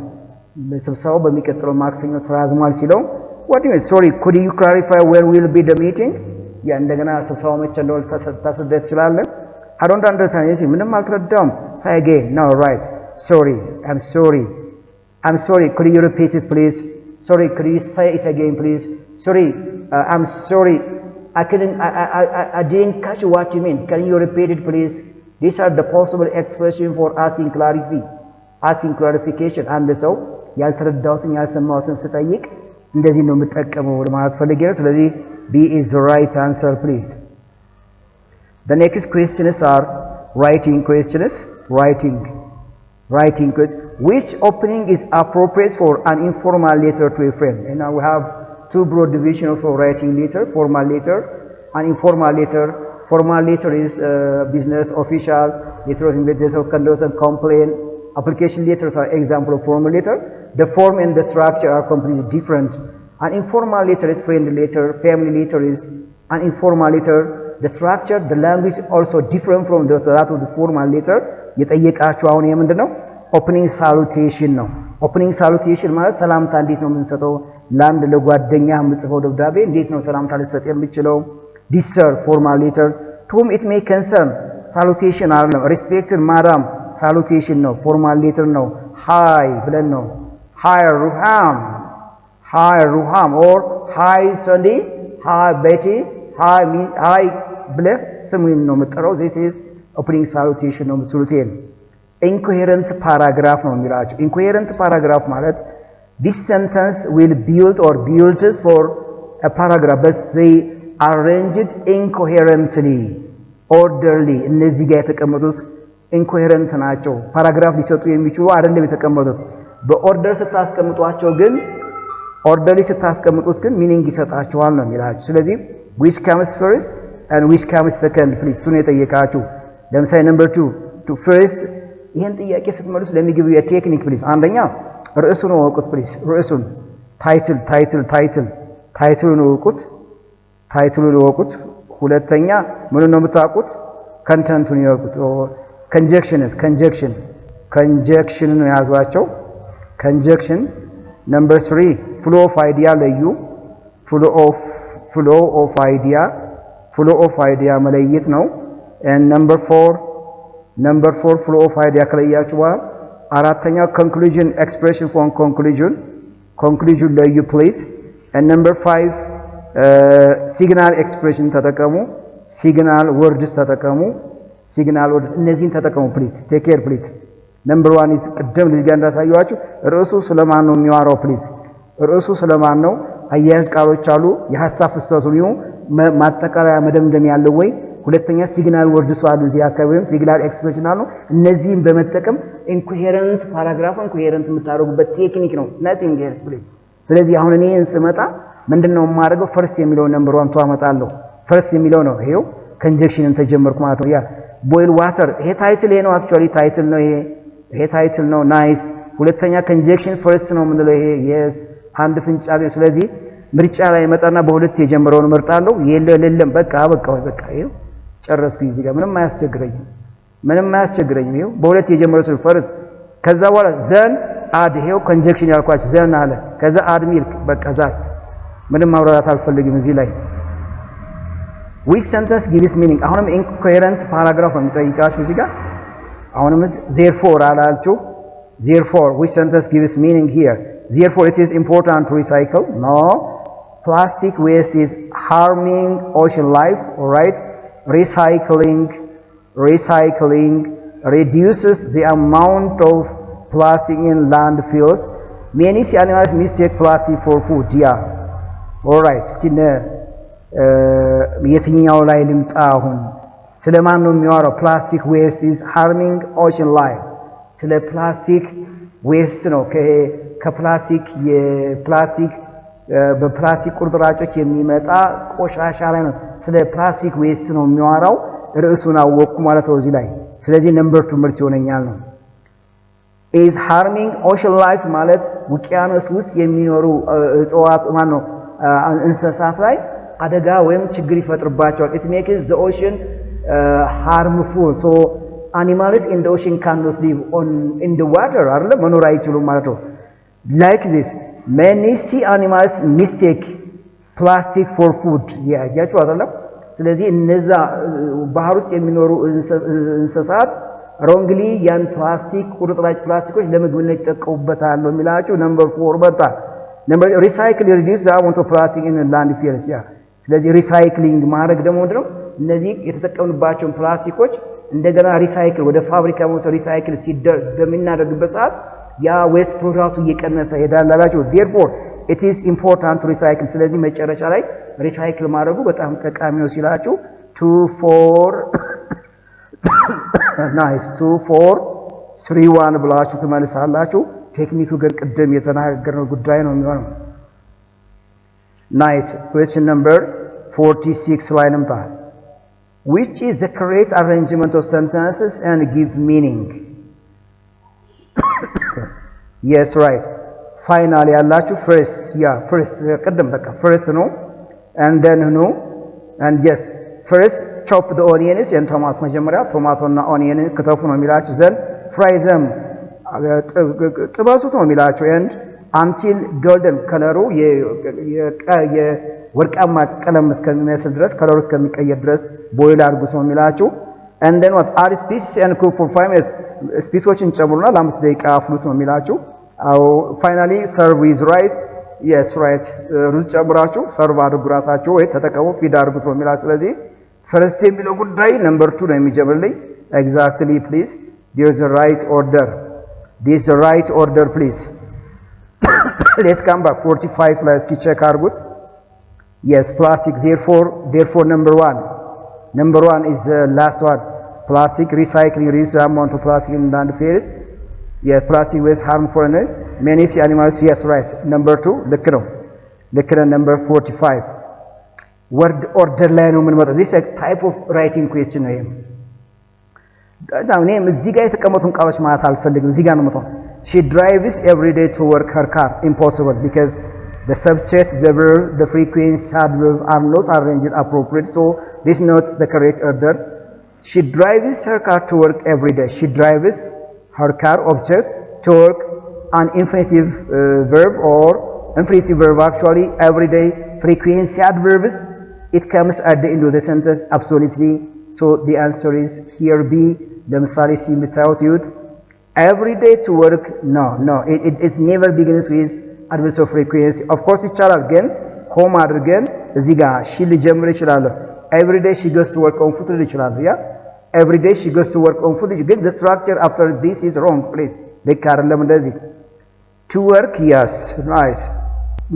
ለስብሰባው በሚቀጥለው ማክሰኞ ተራዝሟል ሲለው what do you mean? Sorry, could you clarify where will be the meeting? ያ እንደገና ስብሰባው መቼ እንደሆነ ታስረዳት ትችላለህ? I don't understand. yes ምንም አልተረዳውም. Say again. No, right. Sorry. I'm sorry. Could you repeat it please? Sorry, could you say it again, please? Sorry, I'm sorry. I didn't catch what you mean. Can you repeat it, please? These are the possible expressions for asking clarification. And so, ያልተረዳሁትን ያልሰማሁትን ስጠይቅ እንደዚህ ነው የምጠቀመው ለማለት ፈልጌ ነው። ስለዚህ B is the right answer, please. The next questions are writing questions. Writing question. Which opening is appropriate for an informal letter to a friend? And now we have two broad divisions for writing letter, formal letter and informal letter. Formal letter is business, official, letter of invitation, condolence, complaint. Application letters are example of formal letter. The form and the structure are completely different. An informal letter is friend letter, family letter is an informal letter. The structure, the language is also different from that of the formal letter. የጠየቃችሁ አሁን የምንድነው ኦፕኒንግ ሳሉቴሽን ነው ኦፕኒንግ ሳሉቴሽን ማለት ሰላምታ እንዴት ነው የምንሰጠው ለአንድ ለጓደኛ የምጽፈው ደብዳቤ እንዴት ነው ሰላምታ ልሰጥ የምችለው ዲሰር ፎርማል ሌተር ቱም ኢት ሜይ ኮንሰርን ሳሉቴሽን አይደለም ሪስፔክትድ ማዳም ሳሉቴሽን ነው ፎርማል ሌተር ነው ሃይ ብለን ነው ሃይ ሩሃም ኦር ሃይ ሰንዲ ሃይ ቤቲ ሃይ ብለህ ስሙን ነው የምጠራው this is opening salutation ነው የምትሉት incoherent paragraph ነው የሚላችሁ incoherent paragraph ማለት this sentence will build or builds for a paragraph but they arranged incoherently orderly እነዚህ ጋር የተቀመጡት incoherent ናቸው ፓራግራፍ ሊሰጡ የሚችሉ አይደለም የተቀመጡት በኦርደር ስታስቀምጧቸው ግን orderly ስታስቀምጡት ግን meaning ይሰጣቸዋል ነው የሚላችሁ ስለዚህ which comes first and which comes second please ሱን የጠየቃችሁ ለምሳሌ number 2 to first ይሄን ጥያቄ ስትመልሱ ለሚግቡ የቴክኒክ ፕሊዝ አንደኛ ርዕሱን ወቁት ፕሊዝ ርዕሱን ታይትሉን ወቁት ሁለተኛ ምን ነው የምታውቁት ኮንተንቱን ይወቁት conjunction ነው ያዟቸው conjunction number 3 flow of idea ለዩ flow of idea መለየት ነው and number 4 flow of idea ከለያችሁ በኋላ አራተኛ conclusion expression from conclusion ለዩ please and number 5 ሲግናል ኤክስፕሬሽን ተጠቀሙ፣ ሲግናል ወርድስ ተጠቀሙ፣ ሲግናል ወርድስ እነዚህን ተጠቀሙ ፕሊዝ ቴክ ኬር ፕሊዝ። ነምበር 1 ኢዝ ቅድም ልጅ ጋር እንዳሳየዋችሁ ርዕሱ ስለማን ነው የሚዋራው ፕሊዝ። ርዕሱ ስለማን ነው? አያያዝ ቃሎች አሉ፣ የሐሳብ ፍሰቱ ነው፣ ማጠቃለያ መደምደም ያለው ወይ? ሁለተኛ ሲግናል ወርድስ አሉ እዚህ አካባቢ ወይም ሲግናል ኤክስፕሬሽን አሉ። እነዚህን በመጠቀም ኢንኮሄረንት ፓራግራፍን ኮሄረንት የምታደርጉበት ቴክኒክ ነው። ናቲንግ ኤልስ ፕሊዝ። ስለዚህ አሁን እኔን ስመጣ ምንድነው የማደርገው? ፈርስት የሚለውን ነምበር 1 አመጣለሁ። ፈርስት የሚለው ነው ይሄው ኮንጀክሽንን ተጀመርኩ ማለት ነው። ያ ቦይል ዋተር ይሄ ታይትል ነው፣ አክቹአሊ ታይትል ነው ይሄ ታይትል ነው። ናይስ። ሁለተኛ ኮንጀክሽን ፈርስት ነው የምንለው ይሄ የስ አንድ ፍንጫ ነው። ስለዚህ ምርጫ ላይ መጣና በሁለት የጀመረውን እመርጣለሁ። የለም በቃ ይሄው ጨረስኩ። እዚህ ጋር ምንም አያስቸግረኝም። ይሄው በሁለት የጀመረው ስለ ፈርስት ከዛ በኋላ ዘን አድ ይሄው ኮንጀክሽን ያልኳችሁ ዘን አለ። ከዛ አድ ሚልክ በቃ ዛስ ምንም ማብራራት አልፈልግም እዚህ ላይ which sentence gives meaning አሁንም incoherent paragraph ነው የሚጠይቃችሁ እዚህ ጋር አሁንም therefore አላልችሁ therefore which sentence gives meaning here therefore it is important to recycle no plastic waste is harming ocean life all right recycling reduces the amount of plastic in landfills many sea animals mistake plastic for food yeah all right እስኪ የትኛው ላይ ልምጣ አሁን ስለማን ነው የሚያወራው? ፕላስቲክ ዌስት ኢዝ ሃርሚንግ ኦሽን ላይፍ ስለ ፕላስቲክ ዌስት ነው። ከፕላስቲክ በፕላስቲክ ቁርጥራጮች የሚመጣ ቆሻሻ ላይ ነው። ስለ ፕላስቲክ ዌስት ነው የሚያወራው። ርዕሱን አወቅኩ ማለት ነው እዚህ ላይ። ስለዚህ ነምበር 2 መልስ ይሆነኛል ነው። ኢዝ ሃርሚንግ ኦሽን ላይፍ ማለት ውቅያኖስ ውስጥ የሚኖሩ እጽዋት ማን ነው እንስሳት ላይ አደጋ ወይም ችግር ይፈጥርባቸዋል። it makes the ocean harmful so animals in the ocean cannot live in the water አይደለ መኖር አይችሉም ማለት ነው። like this many sea animals mistake plastic for food ያያችሁ አይደለ። ስለዚህ እነዛ ባህር ውስጥ የሚኖሩ እንስሳት wrongly ያን ፕላስቲክ ቁርጥራጭ ፕላስቲኮች ለምግብነት ይጠቀሙበታል ነው የሚላችሁ። ነምበር 4 በጣ ነምበር recycle reduce the amount of plastic in landfills ያ ስለዚህ ሪሳይክሊንግ ማድረግ ደግሞ ምንድነው? እነዚህ የተጠቀምንባቸውን ፕላስቲኮች እንደገና ሪሳይክል ወደ ፋብሪካ መውሰድ ሪሳይክል በሚናደርግበት ሰዓት ያ ዌስት ፕሮዳክቱ እየቀነሰ ይሄዳል አላችሁ። therefore it is important to recycle ስለዚህ መጨረሻ ላይ ሪሳይክል ማድረጉ በጣም ጠቃሚ ነው ሲላችሁ 2 4 nice 2 4 3 1 ብላችሁ ትመልሳላችሁ። ቴክኒኩ ግን ቅድም የተናገርነው ጉዳይ ነው የሚሆነው። nice question number 46 ላይ እንምጣ which is the correct arrangement of sentences and give meaning yes right finally ያላችሁ first first ቅድም በቃ first ነው and then no and yes first chop the onions and tomatoes መጀመሪያ ቶማቶና ኦኒየን ከተፉ ነው የሚላችሁ then fry them ጥበሱት ነው የሚላችሁ and until golden ከለሩ የወርቃማ ቀለም እስከሚመስል ድረስ ከለሩ እስከሚቀየር ድረስ ቦይል አድርጉት ነው የሚላችሁ and then what add spices and cook for 5 minutes ስፒሶችን ጨምሩና ለ5 ደቂቃ አፍሉት ነው የሚላችሁ finally serve with rice yes right ሩዝ ጨምራችሁ ሰርቭ አድርጉ ራሳችሁ ወይ ተጠቀሙ ፊድ አድርጉት ነው የሚላችሁ ስለዚህ first የሚለው ጉዳይ ነምበር 2 ነው የሚጀምርልኝ exactly please there's a right order this is the right order please let's come back 45 ላይ እስኪ ቼክ አድርጉት yes plastic therefore number 1 is the last one plastic recycling reduce the amount of plastic in landfills yes plastic waste harmful and many sea animals yes right number 2 ልክ ነው number 45 word order ላይ ነው የምንመጣው this is a type of writing question ነው ይሄም እኔም እዚህ ጋር የተቀመጡን ቃሎች ማለት አልፈልግም እዚህ ጋር ነው የምመጣው she drives every day to work her car impossible because the subject the verb the frequency adverb are not arranged appropriately so this is not the correct order she drives her car to work every day she drives her car object to work an infinitive verb or infinitive verb actually every day frequency adverbs it comes at the end of the sentence absolutely so the answer is here B ለምሳሌ ሲ የምታዩት ይሁት every day to work no it never begins with adverb of frequency of course ይቻላል ግን ሆም አድርገን እዚህ ጋር ሺ ልጀምር እችላለሁ። every day she goes to work on foot ልል እችላለሁ። ያ every day she goes to work on foot ግን the structure after this is wrong please ልክ አይደለም እንደዚህ to work yes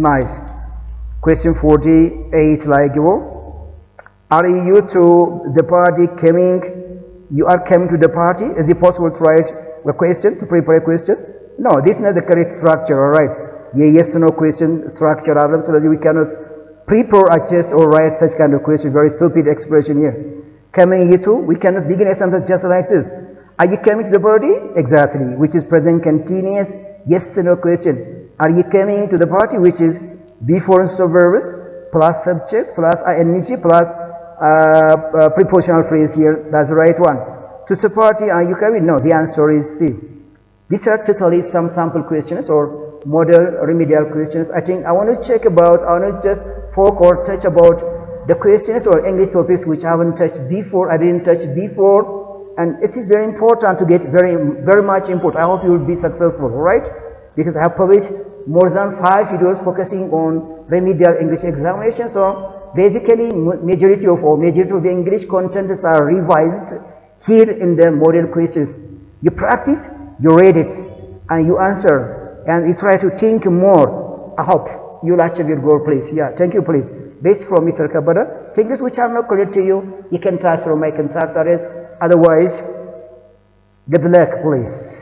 nice question 48 ላይ ግቡ are you to the party coming you are coming to the party is it possible to write a question to prepare a question no this is not the correct structure all right yes no question structure አይደለም ስለዚህ we cannot prepare a test or write such kind of question very stupid expression here coming you to we cannot begin a sentence just like this are you coming to the party exactly which is present continuous yes no question are you coming to the party which is before verbs plus subject plus ing plus prepositional phrase here that's the right one to the party are you coming no the answer is C. These are totally some sample questions or model remedial questions. I think I want to check about, I want to just focus or touch about the questions or English topics which I haven't touched before, I didn't touch before, and it is very important to get very much input. I hope you will be successful, alright? Because I have published more than 5 videos focusing on remedial English examination. So basically majority of the English contents are revised here in the model questions. You practice, you read it, and you answer, and you try to think more. I hope you'll achieve your goal, please. Yeah, thank you, please. Based from Mr. Kabada, things which are not clear to you, you can transfer my contact address. Otherwise, good luck, please.